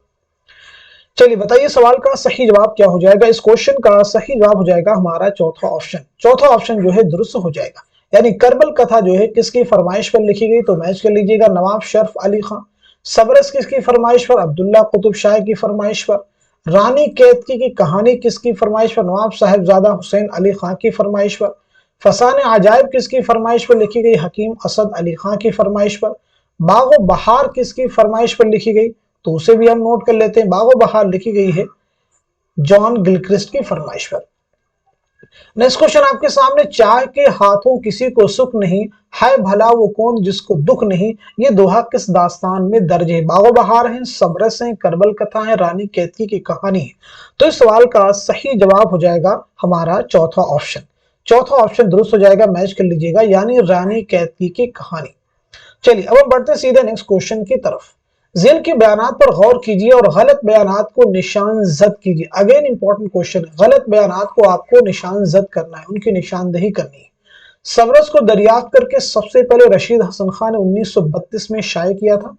चलिए बताइए सवाल का सही जवाब क्या हो जाएगा। इस क्वेश्चन का सही जवाब हो जाएगा हमारा चौथा ऑप्शन। चौथा ऑप्शन जो है दुरुस्त हो जाएगा। यानी करबल कथा जो है किसकी फरमाइश पर लिखी गई, तो मैच कर लीजिएगा, नवाब शर्फ अली खान। सबरस किसकी फरमाइश पर, अब्दुल्ला कुतुब शाह की फरमाइश पर। रानी कैतकी की कहानी किसकी फरमाइश पर, नवाब साहिबजादा हुसैन अली खां की फरमाइश पर। फसाने अजायब किसकी फरमाइश पर लिखी गई, हकीम असद अली खां की फरमाइश पर। बागो बहार किसकी फरमाइश पर लिखी गई, तो उसे भी हम नोट कर लेते हैं। बागो बहार लिखी गई है जॉन गिलक्रिस्ट की फरमाइश पर। नेक्स्ट क्वेश्चन आपके सामने। चाय के हाथों किसी को सुख नहीं, है भला वो कौन जिसको दुख नहीं। ये दोहा किस दास्तान में दर्ज है। बागो बहार है, सबरस है, करबल कथा है, रानी कैतकी की कहानी है। तो इस सवाल का सही जवाब हो जाएगा हमारा चौथा ऑप्शन। चौथा ऑप्शन दुरुस्त हो जाएगा, मैच कर लीजिएगा, यानी रानी कैतकी की कहानी। चलिए अब हम बढ़ते सीधे नेक्स्ट क्वेश्चन की तरफ। जेल के बयानात पर गौर कीजिए और गलत बयानात को निशान जद कीजिए। अगेन इंपॉर्टेंट क्वेश्चन है। गलत बयानात को आपको निशान जद करना है, उनकी निशानदेही करनी है। सबरस को दरियाफ्त करके सबसे पहले रशीद हसन खान ने 1932 में शाये किया था।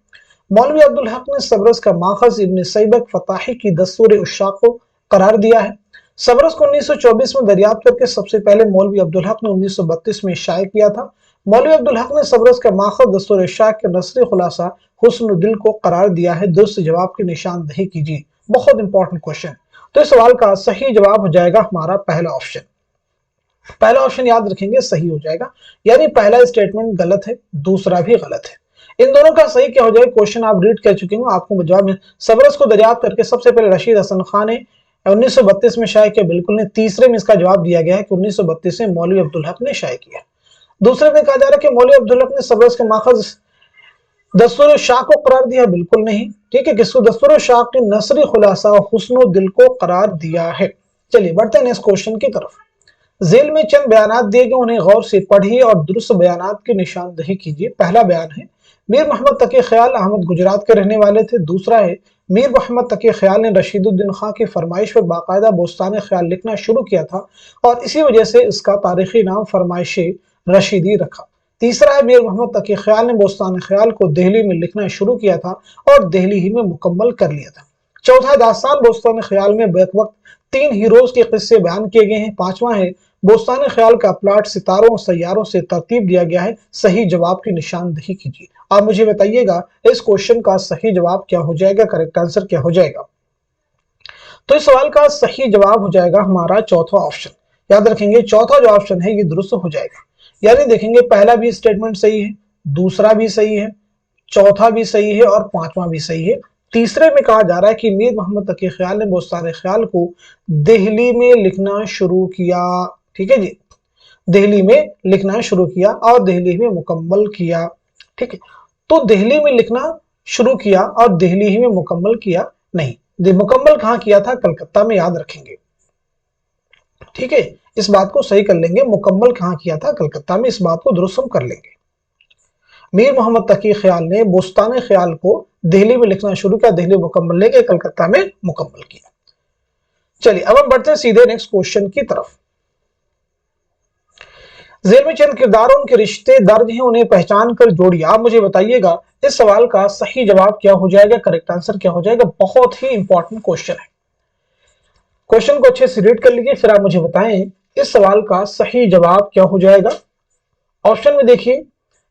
मौलवी अब्दुल हक ने सबरस का माखज इब्न सैबक फताही की दस्तूर उशाक को करार दिया है। सबरस को 1924 में दरियाफ्त करके सबसे पहले मौलवी अब्दुल हक ने 1932 में शाये किया था। मौलवी अब्दुल हक ने सबरस का माखज दस्तूर उशाक के नस्री खुलासा हुस्न दिल को करार दिया है। दुरुस्त जवाब की निशानदेही कीजिए। बहुत इंपॉर्टेंट क्वेश्चन। तो इस सवाल का सही जवाब हो जाएगा हमारा पहला ऑप्शन। पहला ऑप्शन याद रखेंगे सही हो जाएगा, यानी पहला स्टेटमेंट गलत है, दूसरा भी गलत है। इन दोनों का सही क्या हो जाएगा, क्वेश्चन आप रीड कर चुके हो, आपको जवाब। सबरस को दरियाफ्त करके सबसे पहले रशीद हसन खान ने 1932 में शाये किया, बिल्कुल नहीं। तीसरे में इसका जवाब दिया गया है कि 1932 में मौलवी अब्दुल हक ने शाये किया। दूसरे में कहा जा रहा है कि मौलवी अब्दुल हक ने सबरस के माखज दस्तूर शाह को करार दिया, बिल्कुल नहीं। ठीक है, किसको? दस्तूर शाह के नसरी खुलासा हुस्न दिल को करार दिया है। चलिए बढ़ते हैं नेक्स्ट क्वेश्चन की तरफ। जेल में चंद बयानात दिए गए, उन्हें गौर से पढ़िए और दुरुस्त बयानात की निशानदही कीजिए। पहला बयान है, मीर मोहम्मद तकी ख्याल अहमद गुजरात के रहने वाले थे। दूसरा है, मीर मोहम्मद तकी ख्याल ने रशीदुद्दीन खां की फरमाइश पर बाकायदा बोस्तान ख्याल लिखना शुरू किया था और इसी वजह से इसका तारीखी नाम फरमाइश रशीदी रखा। तीसरा है, मीर मोहम्मद तकी ख्याल ने बोस्तान ख्याल को दिल्ली में लिखना शुरू किया था और दिल्ली ही में मुकम्मल कर लिया था। चौथा, दास्तान बोस्तान ख्याल में बैक वक्त 3 हीरोज के किस्से बयान किए गए हैं। पांचवा है, बोस्तान ख्याल का प्लॉट सितारों और सैयारों से तरतीब दिया गया है। सही जवाब की निशानदही कीजिए। आप मुझे बताइएगा इस क्वेश्चन का सही जवाब क्या हो जाएगा, करेक्ट आंसर क्या हो जाएगा? तो इस सवाल का सही जवाब हो जाएगा हमारा चौथा ऑप्शन। याद रखेंगे, चौथा जो ऑप्शन है ये दुरुस्त हो जाएगा। यानी देखेंगे, पहला भी स्टेटमेंट सही है, दूसरा भी सही है, चौथा भी सही है और पांचवा भी सही है। तीसरे में कहा जा रहा है कि मीर मोहम्मद तकी ख्याल ने बोस्तान ख्याल को दिल्ली में लिखना शुरू किया। ठीक है जी, दिल्ली में लिखना शुरू किया और दिल्ली में मुकम्मल किया। ठीक है, तो दिल्ली में लिखना शुरू किया और दिल्ली ही में मुकम्मल किया नहीं, मुकम्मल कहां किया था? कलकत्ता में, याद रखेंगे। ठीक है, इस बात को सही कर लेंगे, मुकम्मल कहां किया था? कलकत्ता में। इस बात को दुरुस्त हम कर लेंगे। मीर मोहम्मद तकी ख्याल ने बोस्तान ख्याल को दिल्ली में लिखना शुरू किया, दिल्ली मुकम्मल लेके कलकत्ता में मुकम्मल किया। चलिए अब हम बढ़ते हैं सीधे नेक्स्ट क्वेश्चन की तरफ। जेल में चंद किरदार उनके रिश्ते दर्ज हैं, उन्हें पहचान कर जोड़िए। आप मुझे बताइएगा इस सवाल का सही जवाब क्या हो जाएगा, करेक्ट आंसर क्या हो जाएगा? बहुत ही इंपॉर्टेंट क्वेश्चन है। क्वेश्चन को अच्छे से रीड कर लीजिए, फिर आप मुझे बताएं इस सवाल का सही जवाब क्या हो जाएगा। ऑप्शन में देखिए,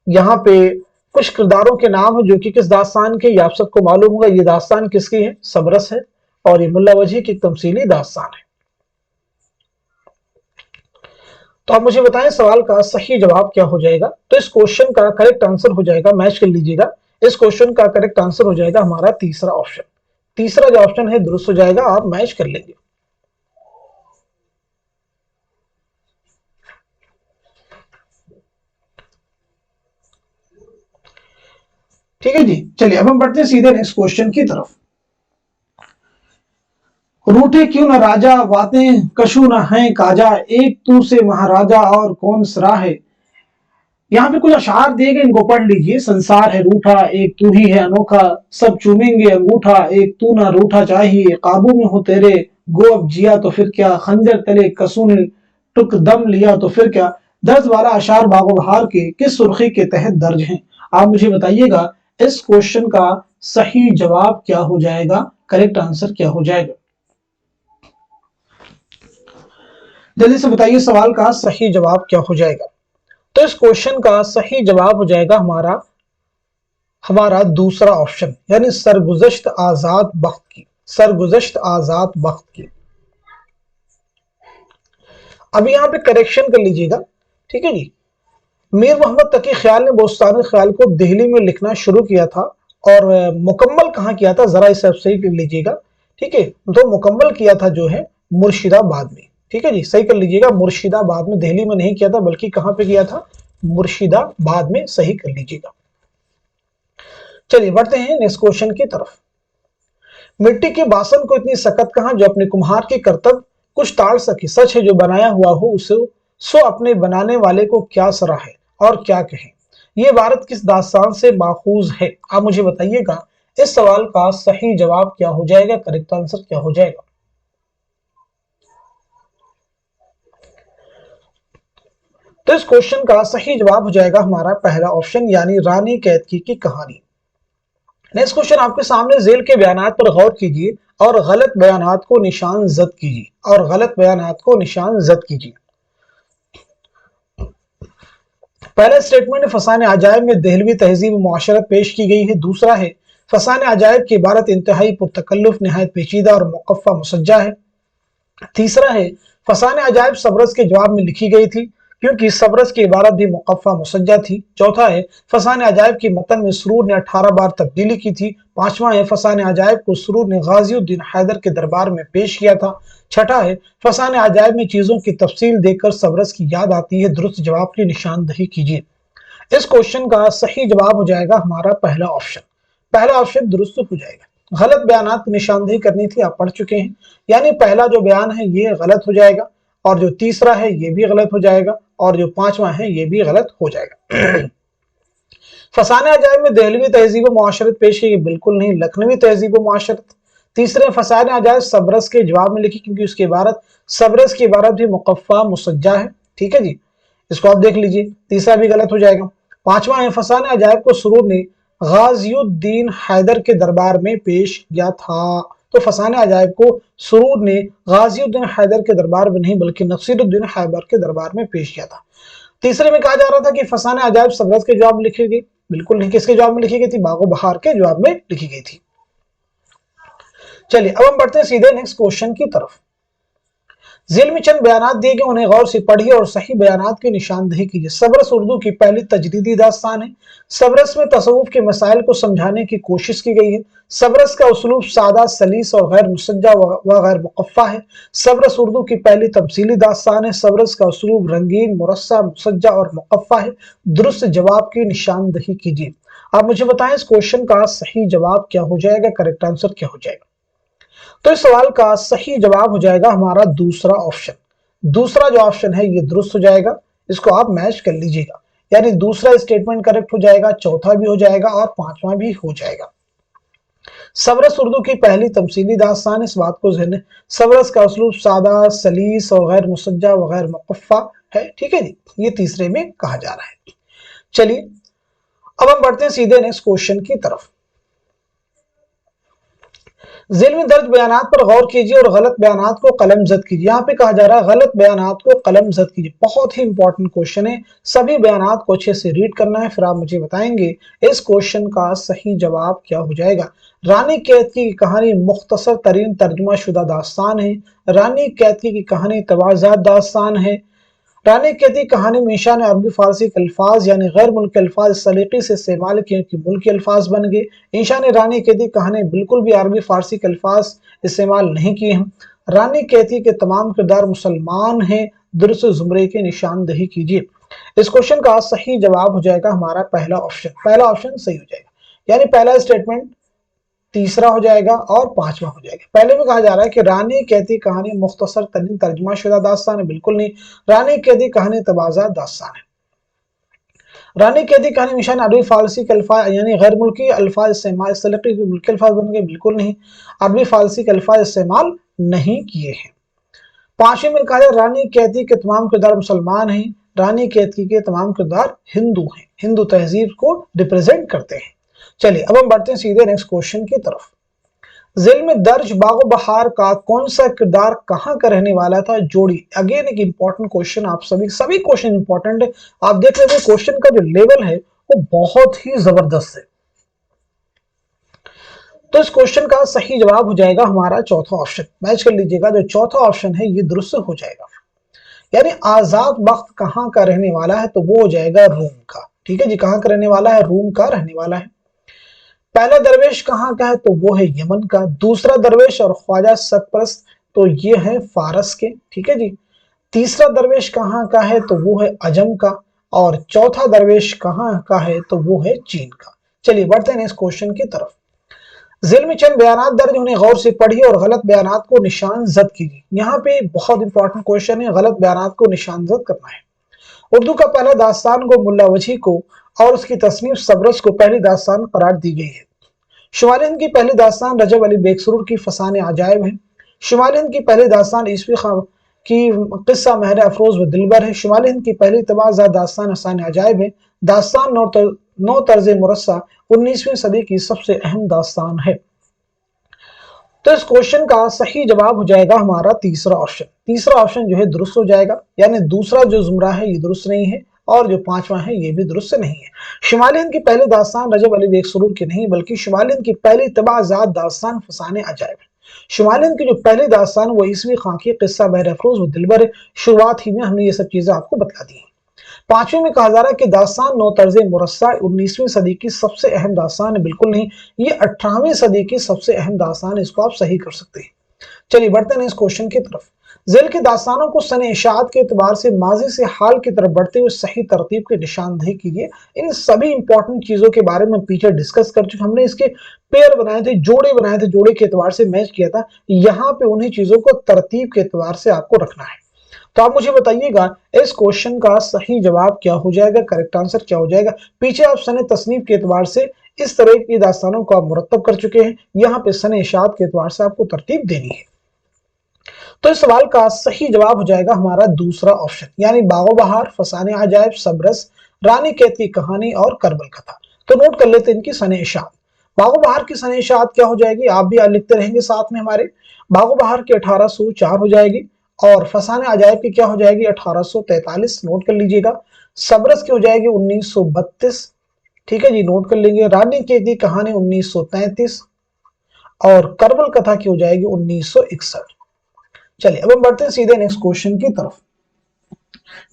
यहाँ पे कुछ किरदारों के नाम है जो कि किस दास्तान के, ये आप सबको मालूम होगा। ये दास्तान किसकी है? सबरस है और ये मुल्ला वजी की तमसीली दास्तान है। तो आप मुझे बताएं सवाल का सही जवाब क्या हो जाएगा। तो इस क्वेश्चन का करेक्ट आंसर हो जाएगा, मैच कर लीजिएगा, इस क्वेश्चन का करेक्ट आंसर हो जाएगा हमारा तीसरा ऑप्शन। तीसरा जो ऑप्शन है दुरुस्त हो जाएगा, आप मैच कर लेंगे। ठीक है जी, चलिए अब हम बढ़ते हैं सीधे नेक्स्ट क्वेश्चन की तरफ। रूठे क्यों न राजा, बातें कशु न है काजा, एक तू से महाराजा और कौन सरा है। यहाँ पे कुछ अशार दिए गए, इनको पढ़ लीजिए। संसार है रूठा, एक तू ही है अनोखा, सब चूमेंगे अंगूठा, एक तू ना रूठा चाहिए, काबू में हो तेरे, गो अब जिया तो फिर क्या, खंजर तले कसू ने टुक दम लिया तो फिर क्या। 10-12 अशार बागो बहार के किस सुर्खी के तहत दर्ज हैं? आप मुझे बताइएगा इस क्वेश्चन का सही जवाब क्या हो जाएगा, करेक्ट आंसर क्या हो जाएगा? जल्दी से बताइए सवाल का सही जवाब क्या हो जाएगा। तो इस क्वेश्चन का सही जवाब हो जाएगा हमारा दूसरा ऑप्शन, यानी सरगुज़श्त आजाद बख्त की, सरगुज़श्त आजाद बख्त की। अभी यहां पे करेक्शन कर लीजिएगा। ठीक है जी, मीर मोहम्मद तकी ख्याल ने बोस्तान ख्याल को दिल्ली में लिखना शुरू किया था और मुकम्मल कहां किया था, जरा इसे सही कर लीजिएगा। ठीक है, तो मुकम्मल किया था जो है मुर्शिदाबाद में। ठीक है जी, सही कर लीजिएगा, मुर्शिदाबाद में, दिल्ली में नहीं किया था बल्कि कहां पे किया था? मुर्शिदाबाद में, सही कर लीजिएगा। चलिए बढ़ते हैं नेक्स्ट क्वेश्चन की तरफ। मिट्टी के बासन को इतनी सकत कहां जो अपने कुम्हार के कर्तव्य कुछ टाल सके, सच है जो बनाया हुआ हो उसे सो अपने बनाने वाले को क्या सरा है और क्या कहें। ये इबारत किस दास्तान से माखूज है? आप मुझे बताइएगा इस सवाल का सही जवाब क्या हो जाएगा, करेक्ट आंसर क्या हो जाएगा? तो इस क्वेश्चन का सही जवाब हो जाएगा हमारा पहला ऑप्शन, यानी रानी कैतकी की कहानी। नेक्स्ट क्वेश्चन आपके सामने, जेल के बयानात पर गौर कीजिए और गलत बयानात को निशान जद कीजिए, और गलत बयानात को निशान जद कीजिए। पहला स्टेटमेंट, फसान अजायब में दहलवी तहजीब मुआशरत पेश की गई है। दूसरा है, फसान अजायब की इबारत इंतहाई पुरतकल्लुफ, नहायत पेचीदा और मुकफ़्फ़ा मुसज्जा है। तीसरा है, फसान अजायब सबरस के जवाब में लिखी गई थी क्योंकि सबरस की इबारत भी मुकफ़्फ़ा मुसज्जा थी। चौथा है, फसान अजायब की मतन में सुरूर ने 18 बार तब्दीली की थी। पांचवा है, फसान अजायब को सुरूर ने गाज़िउद्दीन हैदर के दरबार में पेश किया था। छठा है, फसान अजायब में चीज़ों की तफसील देखकर सबरस की याद आती है, दुरुस्त जवाब की निशानदही कीजिए। اس کوشچن کا صحیح جواب ہو جائے گا ہمارا پہلا آپشن. پہلا آپشن درست ہو جائے گا. غلط بیانات کی نشاندہی کرنی تھی، آپ پڑھ چکے ہیں. یعنی پہلا جو بیان ہے یہ غلط ہو جائے گا، اور جو تیسرا ہے یہ بھی غلط ہو جائے گا، اور جو پانچواں ہے یہ بھی غلط ہو جائے گا. فسانہ عجائب میں دہلوی تہذیب و معاشرت پیش کی، بالکل نہیں، لکھنوی تہذیب و معاشرت. تیسرے فسانہ عجائب سبرس کے جواب میں لکھی، کیونکہ اس کی عبارت سبرس کی عبارت بھی مقفع مسجع ہے. ٹھیک ہے جی، اس کو آپ دیکھ لیجئے، تیسرا بھی غلط ہو جائے گا. پانچواں ہے فسانہ عجائب کو سرور نے غازی الدین حیدر کے دربار میں پیش کیا تھا. تو فسانہ عجائب کو سرور نے غازی الدین حیدر کے دربار میں نہیں بلکہ نصیر الدین حیدر کے دربار میں پیش کیا تھا. تیسرے میں کہا جا رہا تھا کہ فسانہ عجائب سبرس کے جواب میں لکھی گئی، بالکل نہیں. کس کے جواب میں لکھی گئی تھی؟ باغ و بہار کے جواب میں لکھی گئی تھی. چلیے اب ہم بڑھتے ہیں سیدھے نیکسٹ کوشچن کی طرف. ذیل میں چند بیانات دیے گئے، انہیں غور سے پڑھیے اور صحیح بیانات کی نشاندہی کیجیے. سبرس اردو کی پہلی تجریدی داستان ہے. سبرس میں تصوف کے مسائل کو سمجھانے کی کوشش کی گئی ہے. سبرس کا اسلوب سادہ، سلیس اور غیر مسجع و غیر مقفع ہے. سبرس اردو کی پہلی تمثیلی داستان ہے. سبرس کا اسلوب رنگین، مرصع، مسجع اور مقفع ہے. درست جواب کی نشاندہی کیجیے. آپ مجھے بتائیں اس کوشچن کا صحیح جواب کیا ہو جائے گا، کریکٹ آنسر کیا ہو جائے گا؟ تو اس سوال کا صحیح جواب ہو جائے گا ہمارا دوسرا آپشن. دوسرا جو آپشن ہے یہ درست ہو جائے گا. اس کو آپ میچ کر لیجئے گا، یعنی دوسرا اسٹیٹمنٹ کریکٹ ہو جائے گا، چوتھا بھی ہو جائے گا اور پانچواں بھی ہو جائے گا. سبرس اردو کی پہلی تمثیلی داستان، اس بات کو ذہن. سبرس کا اسلوب سادہ، سلیس اور غیر مسجع و غیر مقفع ہے. ٹھیک ہے جی، یہ تیسرے میں کہا جا رہا ہے. چلیے اب ہم بڑھتے ہیں سیدھے نیکسٹ کوشچن کی طرف. ذیل میں درج بیانات پر غور کیجیے اور غلط بیانات کو قلم زد کیجیے. یہاں پہ کہا جا رہا ہے غلط بیانات کو قلم زد کیجیے. بہت ہی امپورٹنٹ کوشچن ہے، سبھی بیانات کو اچھے سے ریڈ کرنا ہے، پھر آپ مجھے بتائیں گے اس کوشچن کا صحیح جواب کیا ہو جائے گا. رانی کیتکی کی کہانی مختصر ترین ترجمہ شدہ داستان ہے. رانی کیتکی کی کہانی تواضعات داستان ہے. رانی کیتکی کی کہانی میں ایشان عربی فارسی کے الفاظ یعنی غیر ملکی الفاظ اس سلیقے سے استعمال کیے کہ ملکی الفاظ بن گئے. ایشان رانی کیتکی کی کہانی بالکل بھی عربی فارسی کے الفاظ استعمال نہیں کیے ہیں. رانی کیتکی کے تمام کردار مسلمان ہیں. درست زمرے کی نشاندہی کیجیے. اس کوشچن کا صحیح جواب ہو جائے گا ہمارا پہلا آپشن. پہلا آپشن صحیح ہو جائے گا، یعنی پہلا اسٹیٹمنٹ تیسرا ہو جائے گا اور پانچواں ہو جائے گا. پہلے میں کہا جا رہا ہے کہ رانی کیتکی کہانی مختصر ترین ترجمہ شدہ داستان ہے، بالکل نہیں. رانی کیتکی کہانی تواضعات داستان ہے. رانی کیتکی کہانی میں ایشان عربی فارسی کے الفاظ یعنی غیر ملکی الفاظ استعمال اس سلیقے کے ملکی الفاظ بن گئے، بالکل نہیں. عربی فارسی کے الفاظ استعمال نہیں کیے ہیں. پانچویں میں کہا جائے رانی کیتکی کے تمام کردار مسلمان ہیں. رانی کیتکی کے تمام کردار ہندو ہیں، ہندو تہذیب کو ریپرزینٹ کرتے ہیں. چلیے اب ہم بڑھتے ہیں سیدھے نیکسٹ کوشچن کی طرف. ذیل میں درج باغ و بہار کا کون سا کردار کہاں کا رہنے والا تھا؟ جوڑی. اگین ایک امپورٹنٹ کوشچن، آپ سبھی کوشچن امپورٹنٹ ہے. آپ دیکھ لیتے ہیں کوشچن کا جو لیول ہے وہ بہت ہی زبردست ہے. تو اس کوشچن کا صحیح جواب ہو جائے گا ہمارا چوتھا آپشن. میچ کر لیجئے گا، جو چوتھا آپشن ہے یہ درست ہو جائے گا. یعنی آزاد بخت کہاں کا رہنے والا ہے؟ تو وہ ہو جائے گا روم کا. ٹھیک ہے جی، کہاں کا رہنے والا ہے؟ روم کا رہنے والا ہے. پہلا درویش کہاں کا ہے؟ تو وہ ہے یمن کا. دوسرا درویش اور خواجہ سرپرست تو یہ ہے فارس کے. ٹھیک ہے جی. تیسرا درویش کہاں کا ہے؟ تو وہ ہے عجم کا. اور چوتھا درویش کہاں کا ہے؟ تو وہ ہے چین کا. چلیے بڑھتے ہیں اس کوشچن کی طرف. ذیل میں چند بیانات درج، انہیں غور سے پڑھیے اور غلط بیانات کو نشان زد کیجیے. یہاں پہ بہت امپورٹنٹ کوشچن ہے، غلط بیانات کو نشان زد کرنا ہے. اردو کا پہلا داستان کو ملا وجہی کو اور اس کی تصنیف سبرس کو پہلی داستان قرار دی گئی ہے. شمالی ہند کی پہلی داستان رجب علی بیگ سرور کی فسانہ عجائب ہے. شمالی ہند کی پہلی داستان عیسوی خان کی قصہ مہر افروز و دلبر ہے. شمالی ہند کی پہلی تواضع داستان فسانہ عجائب ہے. داستان نو طرز مرصع 19ویں صدی کی سب سے اہم داستان ہے. تو اس کوشچن کا صحیح جواب ہو جائے گا ہمارا تیسرا آپشن. تیسرا آپشن جو ہے درست ہو جائے گا، یعنی دوسرا جو زمرہ ہے یہ درست نہیں ہے اور جو پانچواں ہے یہ بھی درست نہیں ہے. شمالی ہند کی پہلی داستان رجب علی بیگ سرور کی نہیں بلکہ شمالی ہند کی پہلی تواضع داستان فسانہ عجائب ہے. شمالی ہند کی جو پہلی داستان وہ عیسوی خان کی قصہ مہر افروز و دلبر ہے. شروعات ہی میں ہم نے یہ سب چیزیں آپ کو بتا دی ہیں. پانچویں میں کہا جا رہا ہے کہ داستان نو طرز مرصع 19ویں صدی کی سب سے اہم داستان ہے. بالکل نہیں، یہ 18ویں صدی کی سب سے اہم داستان ہے. اس کو آپ صحیح کر سکتے ہیں. چلیے بڑھتے ہیں اس کوشچن کی طرف. ذیل کے داستانوں کو سن اشاعت کے اعتبار سے ماضی سے حال کی طرف بڑھتے ہوئے صحیح ترتیب کی نشاندہی کیجیے۔ ان سبھی امپورٹنٹ چیزوں کے بارے میں پیچھے ڈسکس کر چکے، ہم نے اس کے پیر بنائے تھے، جوڑے بنائے تھے، جوڑے کے اعتبار سے میچ کیا تھا۔ یہاں پہ انہیں چیزوں کو ترتیب کے اعتبار سے آپ کو رکھنا ہے۔ تو آپ مجھے بتائیے گا اس کوشچن کا صحیح جواب کیا ہو جائے گا، کریکٹ آنسر کیا ہو جائے گا۔ پیچھے آپ سن تصنیف کے اعتبار سے اس طرح کی داستانوں کو آپ مرتب کر چکے ہیں، یہاں پہ سن اشاعت کے اعتبار سے آپ کو ترتیب دینی ہے۔ تو اس سوال کا صحیح جواب ہو جائے گا ہمارا دوسرا آپشن، یعنی باغ و بہار، فسانے عجائب، سبرس، رانی قید کی کہانی اور کربل کتھا۔ تو نوٹ کر لیتے ہیں ان کی سن اشاعت۔ باغ و بہار کی سن اشاعت کیا ہو جائے گی، آپ بھی لکھتے رہیں گے ساتھ میں ہمارے۔ باغ و بہار کی 1804 ہو جائے گی، اور فسانے عجائب کی کیا ہو جائے گی 1843، نوٹ کر لیجئے گا۔ سبرس کی ہو جائے گی 1932، ٹھیک ہے جی، نوٹ کر لیں گے۔ رانی قید کی کہانی 1933، اور کربل کتھا کی ہو جائے گی 1961۔ چلیے اب ہم بڑھتے ہیں سیدھے نیکسٹ کوشچن کی طرف۔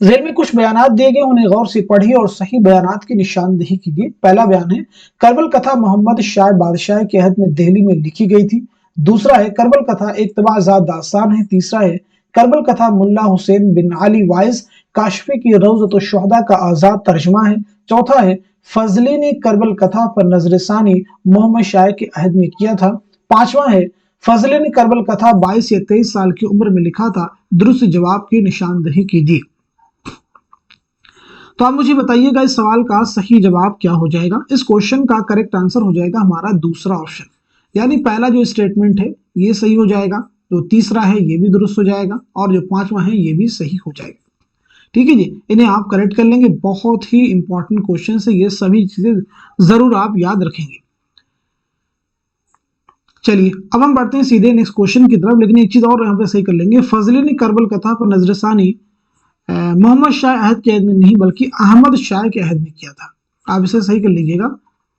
ذیل میں کچھ بیانات دیے گئے، انہیں غور سے پڑھیے اور صحیح بیانات کی نشاندہی کیجیے۔ پہلا بیان ہے کربل کتھا محمد شاہ بادشاہ کے عہد میں دہلی میں لکھی گئی تھی۔ دوسرا ہے کربل کتھا ایک طبع ذات داستان ہے۔ تیسرا ہے کربل کتھا ملا حسین بن علی وائز کاشفی کی روضۃ الشہداء کا آزاد ترجمہ ہے۔ چوتھا ہے فضلی نے کربل کتھا پر نظر ثانی محمد شاہ کے عہد میں کیا تھا۔ پانچواں ہے فضلی نے کربل کتھا 22 یا 23 سال کی عمر میں لکھا تھا۔ درست جواب کی نشاندہی کیجیے۔ تو آپ مجھے بتائیے گا اس سوال کا صحیح جواب کیا ہو جائے گا۔ اس کوشچن کا کریکٹ آنسر ہو جائے گا ہمارا دوسرا آپشن، یعنی پہلا جو اسٹیٹمنٹ ہے یہ صحیح ہو جائے گا، جو تیسرا ہے یہ بھی درست ہو جائے گا، اور جو پانچواں ہے یہ بھی صحیح ہو جائے گا۔ ٹھیک ہے جی، انہیں آپ کریکٹ کر لیں گے۔ بہت ہی امپورٹنٹ کوشچن ہے، یہ سبھی چیزیں ضرور آپ یاد رکھیں گے۔ چلیے اب ہم بڑھتے ہیں سیدھے نیکسٹ کوشچن کی طرف، لیکن ایک چیز اور یہاں پہ صحیح کر لیں گے۔ فضلی نے کربل کتھا پر نظر ثانی محمد شاہ عہد کے عہد میں نہیں بلکہ احمد شاہ کے عہد میں کیا تھا۔ آپ اسے صحیح کر لیجئے گا،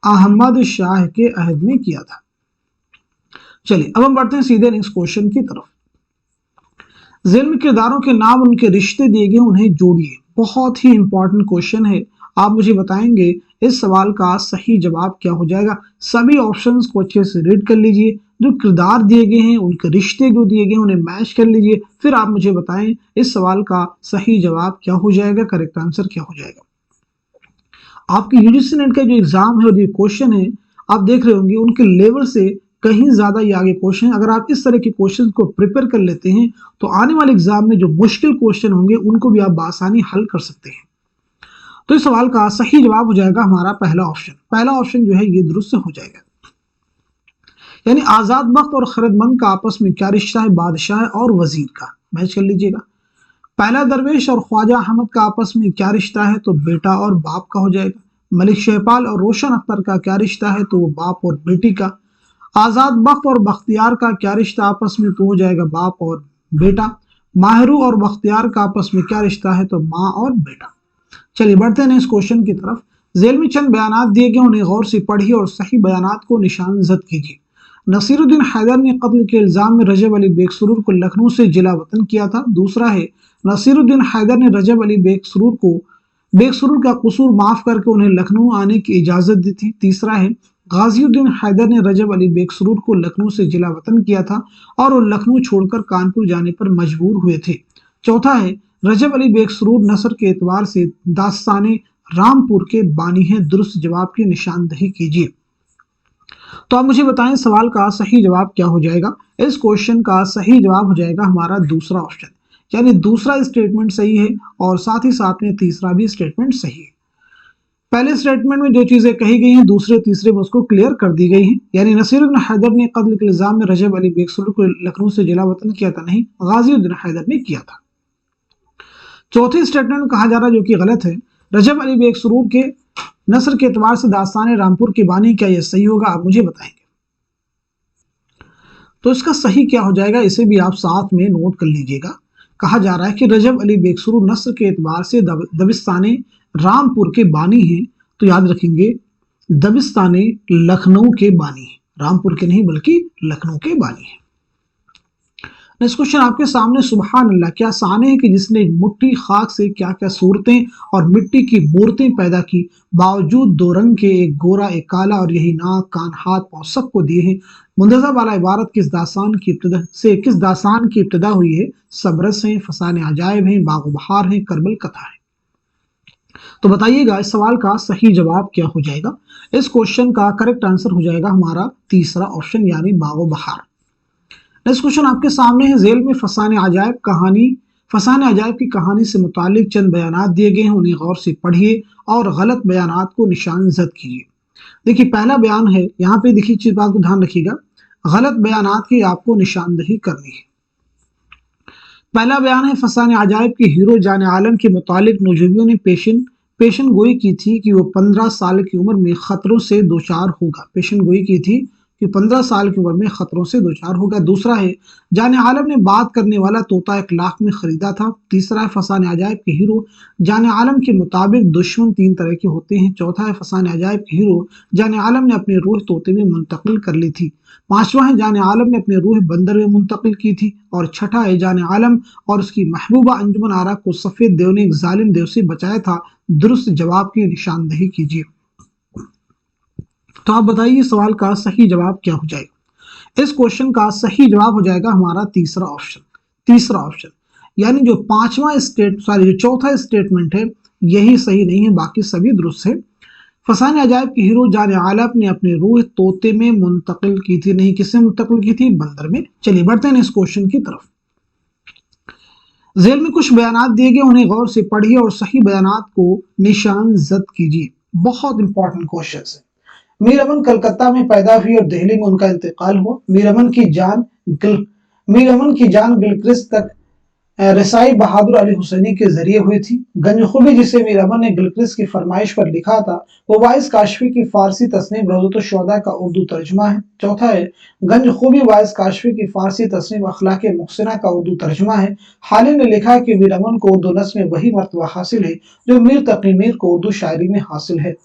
احمد شاہ کے عہد میں کیا تھا۔ چلیے اب ہم بڑھتے ہیں سیدھے نیکسٹ کوشچن کی طرف۔ ذیل میں کرداروں کے نام ان کے رشتے دیے گئے، انہیں جوڑیے۔ بہت ہی امپورٹنٹ کوشچن ہے، آپ مجھے بتائیں گے اس سوال کا صحیح جواب کیا ہو جائے گا۔ سبھی آپشنز کو اچھے سے ریڈ کر لیجئے، جو کردار دیے گئے ہیں ان کے رشتے جو دیے گئے ہیں انہیں میچ کر لیجئے، پھر آپ مجھے بتائیں اس سوال کا صحیح جواب کیا ہو جائے گا، کریکٹ آنسر کیا ہو جائے گا۔ آپ کی UGC نیٹ کا جو ایگزام ہے اور جو کوشچن ہے آپ دیکھ رہے ہوں گے، ان کے لیول سے کہیں زیادہ یہ آگے کوشچن، اگر آپ اس طرح کے کوشچن کو پریپئر کر لیتے ہیں تو آنے والے ایگزام میں جو مشکل کوشچن ہوں گے ان کو بھی آپ بآسانی حل کر سکتے ہیں۔ تو اس سوال کا صحیح جواب ہو جائے گا ہمارا پہلا آپشن۔ پہلا آپشن جو ہے یہ درست ہو جائے گا، یعنی آزاد بخت اور خرد مند کا آپس میں کیا رشتہ ہے، بادشاہ اور وزیر کا، میچ کر لیجئے گا۔ پہلا درویش اور خواجہ احمد کا آپس میں کیا رشتہ ہے، تو بیٹا اور باپ کا ہو جائے گا۔ ملک شہپال اور روشن اختر کا کیا رشتہ ہے، تو وہ باپ اور بیٹی کا۔ آزاد بخت اور بختیار کا کیا رشتہ آپس میں، تو ہو جائے گا باپ اور بیٹا۔ ماہرو اور بختیار کا آپس میں کیا رشتہ ہے، تو ماں اور بیٹا۔ چلیے بڑھتے ہیں اس کوشچن کی طرف۔ ذیل میں چند بیانات دیے گئے، انہیں غور سے پڑھیے اور صحیح بیانات کو نشان زد کیجیے۔ نصیر الدین حیدر نے قتل کے الزام میں رجب علی بیگ سرور کو لکھنؤ سے جلا وطن کیا تھا۔ دوسرا ہے نصیر الدین حیدر نے رجب علی بیگ سرور کا قصور معاف کر کے انہیں لکھنؤ آنے کی اجازت دی تھی۔ تیسرا ہے غازی الدین حیدر نے رجب علی بیگ سرور کو لکھنؤ سے جلا وطن کیا تھا اور وہ لکھنؤ چھوڑ کر کانپور جانے پر مجبور ہوئے تھے۔ چوتھا ہے رجب علی بیگ سرور نثر کے اعتبار سے داستان رامپور کے بانی ہیں۔ درست جواب کی نشاندہی کیجیے۔ تو آپ مجھے بتائیں سوال کا صحیح جواب کیا ہو جائے گا۔ اس کوشچن کا صحیح جواب ہو جائے گا ہمارا دوسرا آپشن، یعنی دوسرا اسٹیٹمنٹ صحیح ہے اور ساتھ ہی ساتھ میں تیسرا بھی اسٹیٹمنٹ صحیح ہے۔ پہلے اسٹیٹمنٹ میں جو چیزیں کہی گئی ہیں دوسرے تیسرے میں اس کو کلیئر کر دی گئی ہیں، یعنی نصیر الدین حیدر نے قتل کے الزام میں رجب علی بیگ سرور کو لکھنؤ سے جلا وطن کیا تھا، نہیں، غازی الدین حیدر نے کیا تھا۔ چوتھے اسٹیٹمنٹ میں کہا جا رہا جو کہ غلط ہے، رجب علی بیگ سرور کے نثر کے اعتبار سے داستان رامپور کے بانی، کیا یہ صحیح ہوگا، آپ مجھے بتائیں گے۔ تو اس کا صحیح کیا ہو جائے گا، اسے بھی آپ ساتھ میں نوٹ کر لیجئے گا۔ کہا جا رہا ہے کہ رجب علی بیگ سرور نثر کے اعتبار سے دبستان رامپور کے بانی ہیں، تو یاد رکھیں گے دبستان لکھنؤ کے بانی ہیں، رامپور کے نہیں بلکہ لکھنؤ کے بانی ہیں۔ नेक्स्ट क्वेश्चन आपके सामने, सुबहान अल्लाह, क्या शान है कि जिसने एक मुट्ठी खाक से क्या क्या सूरतें और मिट्टी की मूर्तें पैदा की, बावजूद दो रंग के, एक गोरा एक काला, और यही नाक कान हाथ पांव सबको दिए हैं। मुंदजा वाला इबारत किस दास्तान की इब्तिदा हुई है? सबरस है, फसान अजायब है, बागो बहार है, करबल कथा है। तो बताइएगा इस सवाल का सही जवाब क्या हो जाएगा। इस क्वेश्चन का करेक्ट आंसर हो जाएगा हमारा तीसरा ऑप्शन यानी बागो बहार। नेक्स्ट क्वेश्चन आपके सामने है, जेल में फसान अजायब की कहानी से मुतालिक चंद बयानात दिए गए हैं, उन्हें गौर से पढ़िए और गलत बयानात को निशान जद कीजिए। देखिए पहला बयान है, यहाँ पे देखिए चीज बात को ध्यान रखिएगा, गलत बयानात की आपको निशानदही करनी है। पहला बयान है, फसान अजायब के हीरो जाने आलम के मुतालिक नौजवानों ने पेशन गोई की थी कि वो 15 साल की उम्र में खतरों से दो चार होगा। पेशन गोई की थी कि 15 साल की उम्र में खतरों से दो चार होगा। दूसरा है, जाने आलम ने बात करने वाला तोता 1 लाख में खरीदा था। तीसरा है, फसान अजायब के हीरो जाने आलम के मुताबिक दुश्मन 3 तरह के होते हैं। चौथा है, फसान अजायब के हीरो जाने आलम ने अपनी रूह तोते में मुंतकिल कर ली थी। पांचवा है, जाने आलम ने अपनी रूह बंदर में मुंतकिल की थी। और छठा है, जाने आलम और उसकी महबूबा अंजुमन आरा को सफेद देव ने एक जालिम देव से बचाया था। दुरुस्त जवाब की निशानदही कीजिए। तो आप बताइए सवाल का सही जवाब क्या हो जाएगा। इस क्वेश्चन का सही जवाब हो जाएगा हमारा तीसरा ऑप्शन यानी जो जो चौथा स्टेटमेंट है यही सही नहीं है, बाकी सभी दुरुस्त है। फसान अजायब के हीरो जाने आलम ने अपनी रूह तोते में मुंतकिल की थी, नहीं किससे मुंतकिल की थी? बंदर में। चलिए बढ़ते हैं इस क्वेश्चन की तरफ। जेल में कुछ बयानात दिए गए, उन्हें गौर से पढ़िए और सही बयानात को निशान जद कीजिए। बहुत इंपॉर्टेंट क्वेश्चन है। मीर अमन कलकत्ता में पैदा हुई और दिल्ली में उनका इंतकाल हुआ। मीर अमन की जान गिलक्रिस्ट तक रसाई बहादुर अली हुसैनी के जरिए हुई थी। गंजखूबी जिसे मीर अमन ने गिलक्रिस्ट की फरमाइश पर लिखा था, वो वाइस काशफी की फारसी तस्नीफ रौज़तुश्शुहदा का उर्दू तर्जुमा है। चौथा है, गंजखूबी वाइस काशफी की फारसी तस्नीफ अखलाक मुहसिना का उर्दू तर्जुमा है। हाली ने लिखा कि मीर अमन को उर्दू नस्म में वही मर्तबा हासिल है जो मीर तकी मीर को उर्दू शायरी में हासिल है।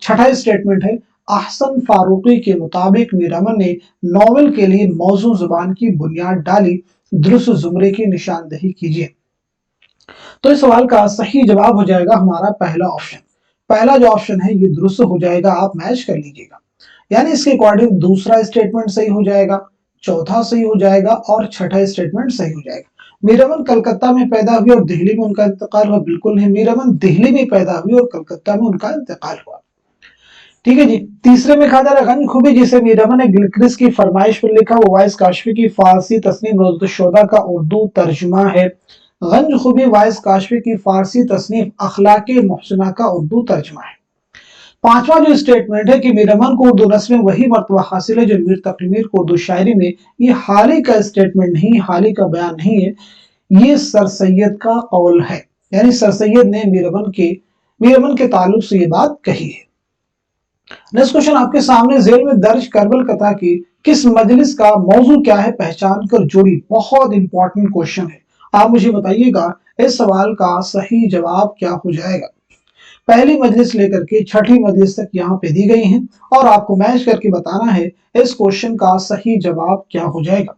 छठा स्टेटमेंट है, अहसन फारूकी के मुताबिक मीर अमन ने नॉवेल के लिए मौजू जुबान की बुनियाद डाली। दुरुस्त जुमरे की निशानदही कीजिए। तो इस सवाल का सही जवाब हो जाएगा हमारा पहला ऑप्शन। पहला जो ऑप्शन है ये दुरुस्त हो जाएगा, आप मैच कर लीजिएगा। यानी इसके अकॉर्डिंग दूसरा स्टेटमेंट सही हो जाएगा, चौथा सही हो जाएगा और छठा स्टेटमेंट सही हो जाएगा। मीर अमन कलकत्ता में पैदा हुई और दिल्ली में उनका इंतकाल हुआ, बिल्कुल नहीं, मीर अमन दिल्ली में पैदा हुई और कलकत्ता में उनका इंतकाल हुआ। ठीक है जी। तीसरे में कहा जा रहा गंजखूबी जिसे मीर अमन ने गिलक्रिस्ट की फरमाइश पर लिखा, वो वाइस काशफी की फारसी तस्नीफ रौज़तुश्शुहदा का उर्दू तर्जुमा है। गंजखूबी वाइस काशफी की फारसी तस्नीफ अखलाके मुहसिना का उर्दू तर्जुमा है। पांचवा जो स्टेटमेंट है कि मीर अमन को उर्दू नस्म में वही मर्तबा हासिल है जो मीर तकी मीर को उर्दू शायरी में, ये हाली का स्टेटमेंट नहीं, हाली का बयान नहीं है, ये सर सैयद का कौल है। यानी सर सैयद ने मीर अमन के ताल्लुक से ये बात कही है। नेक्स्ट क्वेश्चन आपके सामने, जेल में दर्ज करबल कथा की किस मजलिस का मौजू क्या है, पहचान कर जोड़ी। बहुत इंपॉर्टेंट क्वेश्चन है, आप मुझे बताइएगा इस सवाल का सही जवाब क्या हो जाएगा। पहली मजलिस लेकर के छठी मजलिस तक यहाँ पे दी गई हैं और आपको मैच करके बताना है इस क्वेश्चन का सही जवाब क्या हो जाएगा।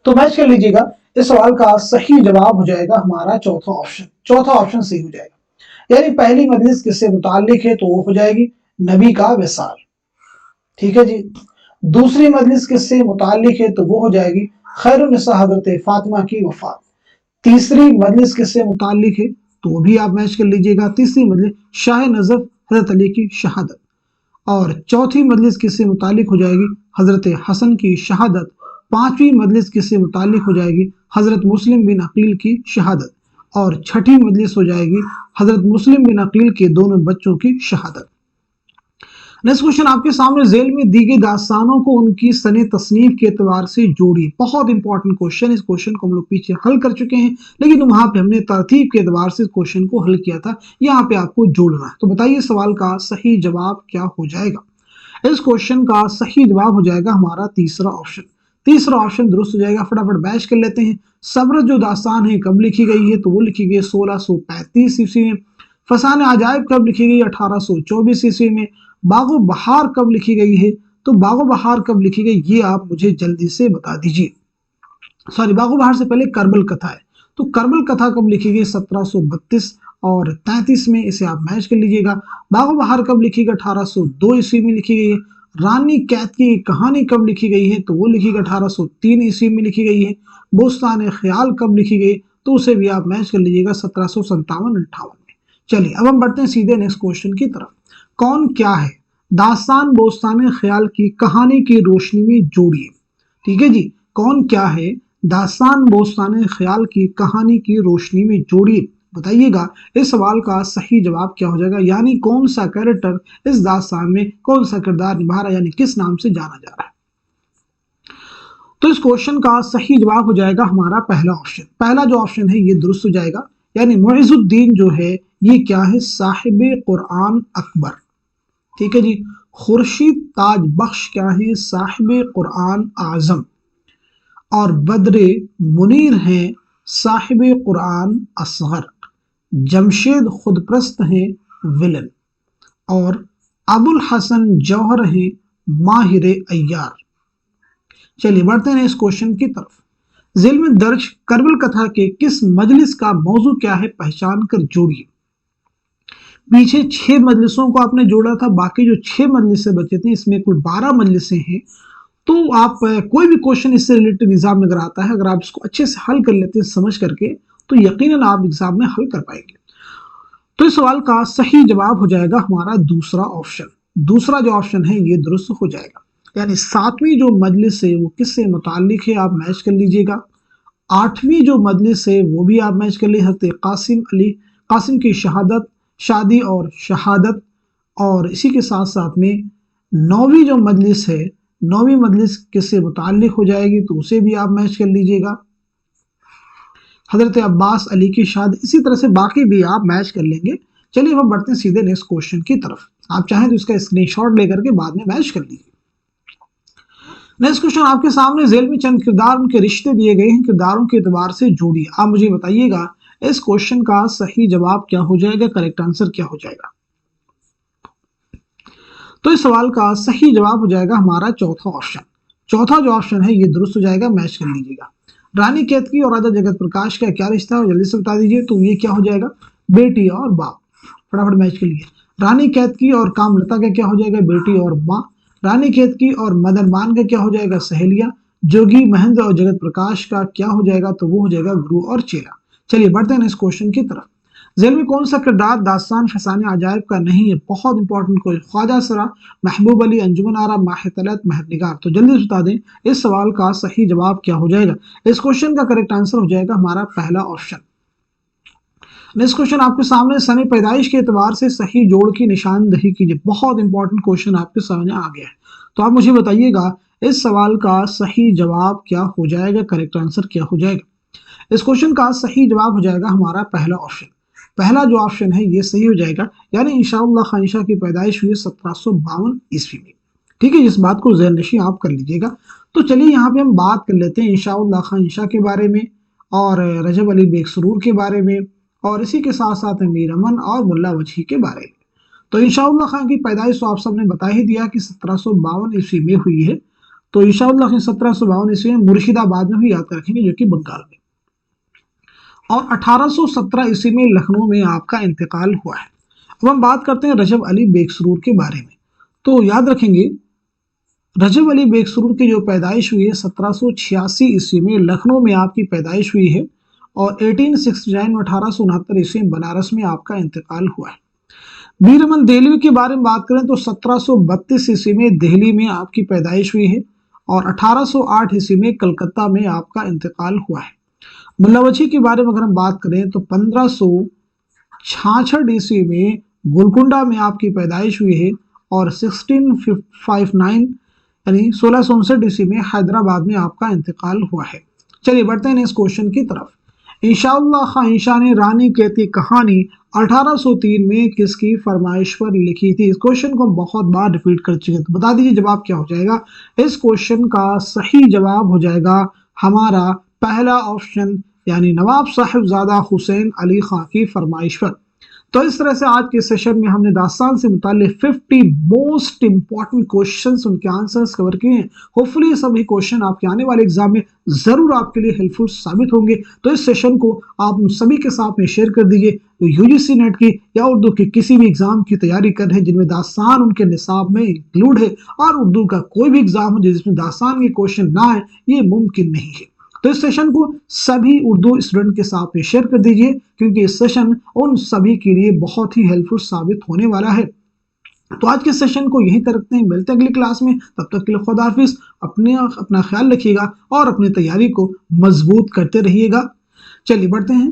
तो मैच कर लीजिएगा, इस सवाल का सही जवाब हो जाएगा हमारा चौथा ऑप्शन सही हो जाएगा। यानी पहली मजलिस किससे मुताल्लिक है, तो वो हो जाएगी नबी का विसाल। ठीक है जी। दूसरी मजलिस किससे मुताल्लिक है, तो वो हो जाएगी खैरुन्निसा हजरत फातिमा की वफात। तीसरी मजलिस किससे मुताल्लिक है, तो वो भी आप मैच कर लीजिएगा। तीसरी मजलिस शाह नजफ हजरत अली की शहादत। और चौथी मजलिस किससे मुताल्लिक हो जाएगी, हजरत हसन की शहादत। पांचवी मजलिस किससे मुताल्लिक हो जाएगी, हजरत मुस्लिम बिन अकील की शहादत। और छठी मजलिस हो जाएगी हजरत मुस्लिम बिन अकील के दोनों बच्चों की शहादत। नेक्स्ट क्वेश्चन आपके सामने, जेल में दी गई दास्तानों को उनकी सने तसनीफ के एतबार से जोड़ी। बहुत इंपॉर्टेंट क्वेश्चन, इस क्वेश्चन को हम लोग पीछे हल कर चुके हैं, लेकिन वहां पे हमने तरतीब के एतबार से क्वेश्चन को हल किया था, यहाँ पे आपको जोड़ना है। तो बताइए सवाल का सही जवाब क्या हो जाएगा। इस क्वेश्चन का सही जवाब हो जाएगा हमारा तीसरा ऑप्शन दुरुस्त हो जाएगा। फटाफट बैच कर लेते हैं। सब्र जो दास्तान है कब लिखी गई है, तो वो लिखी गई 1635 ईस्वी में। फसान अजायब कब लिखी गई, 1824 ईस्वी में। बागो बहार कब लिखी गई है, तो बागो बहार कब लिखी गई, ये आप मुझे जल्दी से बता दीजिए। सॉरी, बागो बहार से पहले करबल कथा है। तो करबल कथा कब लिखी गई? 1732 और 33 में, इसे आप मैच कर लीजिएगा। बागो बहार कब लिखी गई? 1802 ईस्वी में लिखी गई है। रानी कैद की कहानी कब लिखी गई है? तो वो लिखी गई 1803 ईस्वी में लिखी गई है। बोस्तान ख्याल कब लिखी गई? तो उसे भी आप मैच कर लीजिएगा 1757-58 में। चलिए अब हम बढ़ते हैं सीधे नेक्स्ट क्वेश्चन की तरफ। कौन क्या है? दास्तान बोस्तान ख्याल की कहानी की रोशनी में जोड़िए। ठीक है जी, कौन क्या है? दास्तान बोस्तान ख्याल की कहानी की रोशनी में जोड़िए। बताइएगा इस सवाल का सही जवाब क्या हो जाएगा, यानी कौन सा कैरेक्टर इस दास्तान में कौन सा किरदार निभा रहा है, यानी किस नाम से जाना जा रहा है। तो इस क्वेश्चन का सही जवाब हो जाएगा हमारा पहला ऑप्शन। पहला जो ऑप्शन है ये दुरुस्त हो जाएगा, यानी मुइजुद्दीन जो है ये क्या है? साहिब कुरान अकबर। ठीक है जी। खुर्शीद ताज बख्श क्या है? साहिब कुरान आजम। और बद्रे मुनीर हैं साहिब कुरान असगर। जमशेद खुदप्रस्त हैं विलन। और अबुल हसन जौहर हैं माहिर अय्यार। चलिए बढ़ते हैं इस क्वेश्चन की तरफ। झील में दर्ज करबल कथा के किस मजलिस का मौजू क्या है? पहचान कर जोड़िए। पीछे 6 मजलिसों को आपने जोड़ा था, बाकी जो 6 मजलिसें बचे थे, इसमें कुल 12 मजलिसें हैं। तो आप कोई भी क्वेश्चन इससे रिलेटेड एग्जाम में अगर आता है, अगर आप इसको अच्छे से हल कर लेते हैं समझ करके, तो यकीनन आप एग्जाम में हल कर पाएंगे। तो इस सवाल का सही जवाब हो जाएगा हमारा दूसरा ऑप्शन। दूसरा जो ऑप्शन है ये दुरुस्त हो जाएगा, यानी 7वीं जो मजलिस है वो किससे मुताल्लिक है? आप मैच कर लीजिएगा। 8वीं जो मजलिस है वो भी आप मैच कर लीजिए, हज़रत कासिम की शहादत, शादी और शहादत। और इसी के साथ साथ में 9वीं जो मजलिस है, 9वीं मजलिस किससे मुताल्लिक हो जाएगी? तो उसे भी आप मैच कर लीजिएगा, हजरत अब्बास अली की शादी। इसी तरह से बाकी भी आप मैच कर लेंगे। चलिए हम बढ़ते हैं सीधे नेक्स्ट क्वेश्चन की तरफ। आप चाहें तो इसका स्क्रीनशॉट लेकर के बाद में मैच कर लीजिए। नेक्स्ट क्वेश्चन आपके सामने झेल में चंद किरदार, उनके रिश्ते दिए गए हैं, किरदारों के एतबार से जोड़िए। आप मुझे बताइएगा इस क्वेश्चन का सही जवाब क्या हो जाएगा, करेक्ट आंसर क्या हो जाएगा। तो इस सवाल का सही जवाब हो जाएगा हमारा चौथा ऑप्शन। चौथा जो ऑप्शन है ये दुरुस्त हो जाएगा, मैच कर लीजिएगा। रानी केतकी और राजा जगत प्रकाश का क्या रिश्ता है? जल्दी से बता दीजिए। तो ये क्या हो जाएगा? बेटी और बाप। फटाफट मैच कर लीजिए। रानी केतकी और कामलता का क्या हो जाएगा? बेटी और माँ। रानी केतकी और मदन मान का क्या हो जाएगा? सहेलियां। जोगी महेंद्र और जगत प्रकाश का क्या हो जाएगा? तो वो हो जाएगा गुरु और चेला। चलिए बढ़ते हैं इस क्वेश्चन की तरफ। झेल में कौन सा किरदार दास्तान फसाने अजायब का नहीं है? बहुत इंपॉर्टेंट क्वेश्चन। ख्वाजा सरा, महबूब अली, अंजुमन आरा, माह तलत, महर निगार। तो जल्दी से बता दें इस सवाल का सही जवाब क्या हो जाएगा। इस क्वेश्चन का करेक्ट आंसर हो जाएगा हमारा पहला ऑप्शन। नेक्स्ट क्वेश्चन आपके सामने, सने पैदाइश के एतबार से सही जोड़ की निशानदही कीजिए। बहुत इंपॉर्टेंट क्वेश्चन आपके सामने आ गया है। तो आप मुझे बताइएगा इस सवाल का सही जवाब क्या हो जाएगा, करेक्ट आंसर क्या हो जाएगा। इस क्वेश्चन का सही जवाब हो जाएगा हमारा पहला ऑप्शन। पहला जो ऑप्शन है ये सही हो जाएगा, यानी इंशाअल्लाह खान शाह की पैदाइश हुई 1752 ईस्वी में। ठीक है, इस बात को ज़हन नशीं आप कर लीजिएगा। तो चलिए यहाँ पे हम बात कर लेते हैं इंशाअल्लाह खान शाह के बारे में, और रजब अली बेग सुरूर के बारे में, और इसी के साथ साथ मीर अमन और मुल्ला वजही के बारे में। तो इंशाअल्लाह खान की पैदाइश तो आप सबने बता ही दिया कि 1752 ईस्वी में हुई है। तो इंशाअल्लाह खान 1752 ईस्वी में मुर्शिदाबाद में भी याद रखेंगे, जो कि बंगाल में। और 1817 ईस्वी में लखनऊ में आपका इंतकाल हुआ है। अब हम बात करते हैं रजब अली बेग सुरूर के बारे में। तो याद रखेंगे रजब अली बेग सुरूर की जो पैदाइश हुई है 1786 ईस्वी में लखनऊ में आपकी पैदाइश हुई है, और 1869 में 1869 ईस्वी में बनारस में आपका इंतकाल हुआ है। मीर अमन देहलवी के बारे में बात करें तो 1732 ईस्वी में दिल्ली में आपकी पैदाइश हुई है, और 1808 ईस्वी में कलकत्ता में आपका इंतकाल हुआ है। मुल्ला वजही के बारे में अगर हम बात करें तो 1566 ईस्वी में गोलकुंडा में आपकी पैदाइश हुई है, और 1659 यानी 1659 ईस्वी में हैदराबाद में आपका इंतकाल हुआ है। चलिए बढ़ते हैं इस क्वेश्चन की तरफ। इंशाअल्लाह खान शाह ने रानी केतकी कहानी 1803 में किसकी फरमाइश पर लिखी थी? इस क्वेश्चन को हम बहुत बार रिपीट कर चुके हैं, तो बता दीजिए जवाब क्या हो जाएगा। इस क्वेश्चन का सही जवाब हो जाएगा हमारा पहला ऑप्शन, यानी नवाब साहिबजादा हुसैन अली खां की फरमाइश पर। तो इस तरह से आज के सेशन में हमने दास्तान से मुताल्लिक 50 मोस्ट इंपॉर्टेंट क्वेश्चंस, उनके आंसर्स कवर किए हैं। होपफुली ये सभी क्वेश्चन आपके आने वाले एग्जाम में जरूर आपके लिए हेल्पफुल साबित होंगे। तो इस सेशन को आप उन सभी के साथ में शेयर कर दीजिए जो यूजीसी नेट की या उर्दू की किसी भी एग्जाम की तैयारी कर रहे हैं जिनमें दास्तान उनके निसाब में इंक्लूड है, और उर्दू का कोई भी एग्जाम हो जिसमें दास्तान के क्वेश्चन ना आए, ये मुमकिन नहीं है। तो इस सेशन को सभी उर्दू स्टूडेंट के साथ में शेयर कर दीजिए, क्योंकि इस सेशन उन सभी के लिए बहुत ही हेल्पफुल साबित होने वाला है। तो आज के सेशन को यहीं तक रखते हैं, मिलते हैं अगली क्लास में। तब तक के लिए खुदा हाफिज, अपना ख्याल रखिएगा और अपनी तैयारी को मजबूत करते रहिएगा। चलिए बढ़ते हैं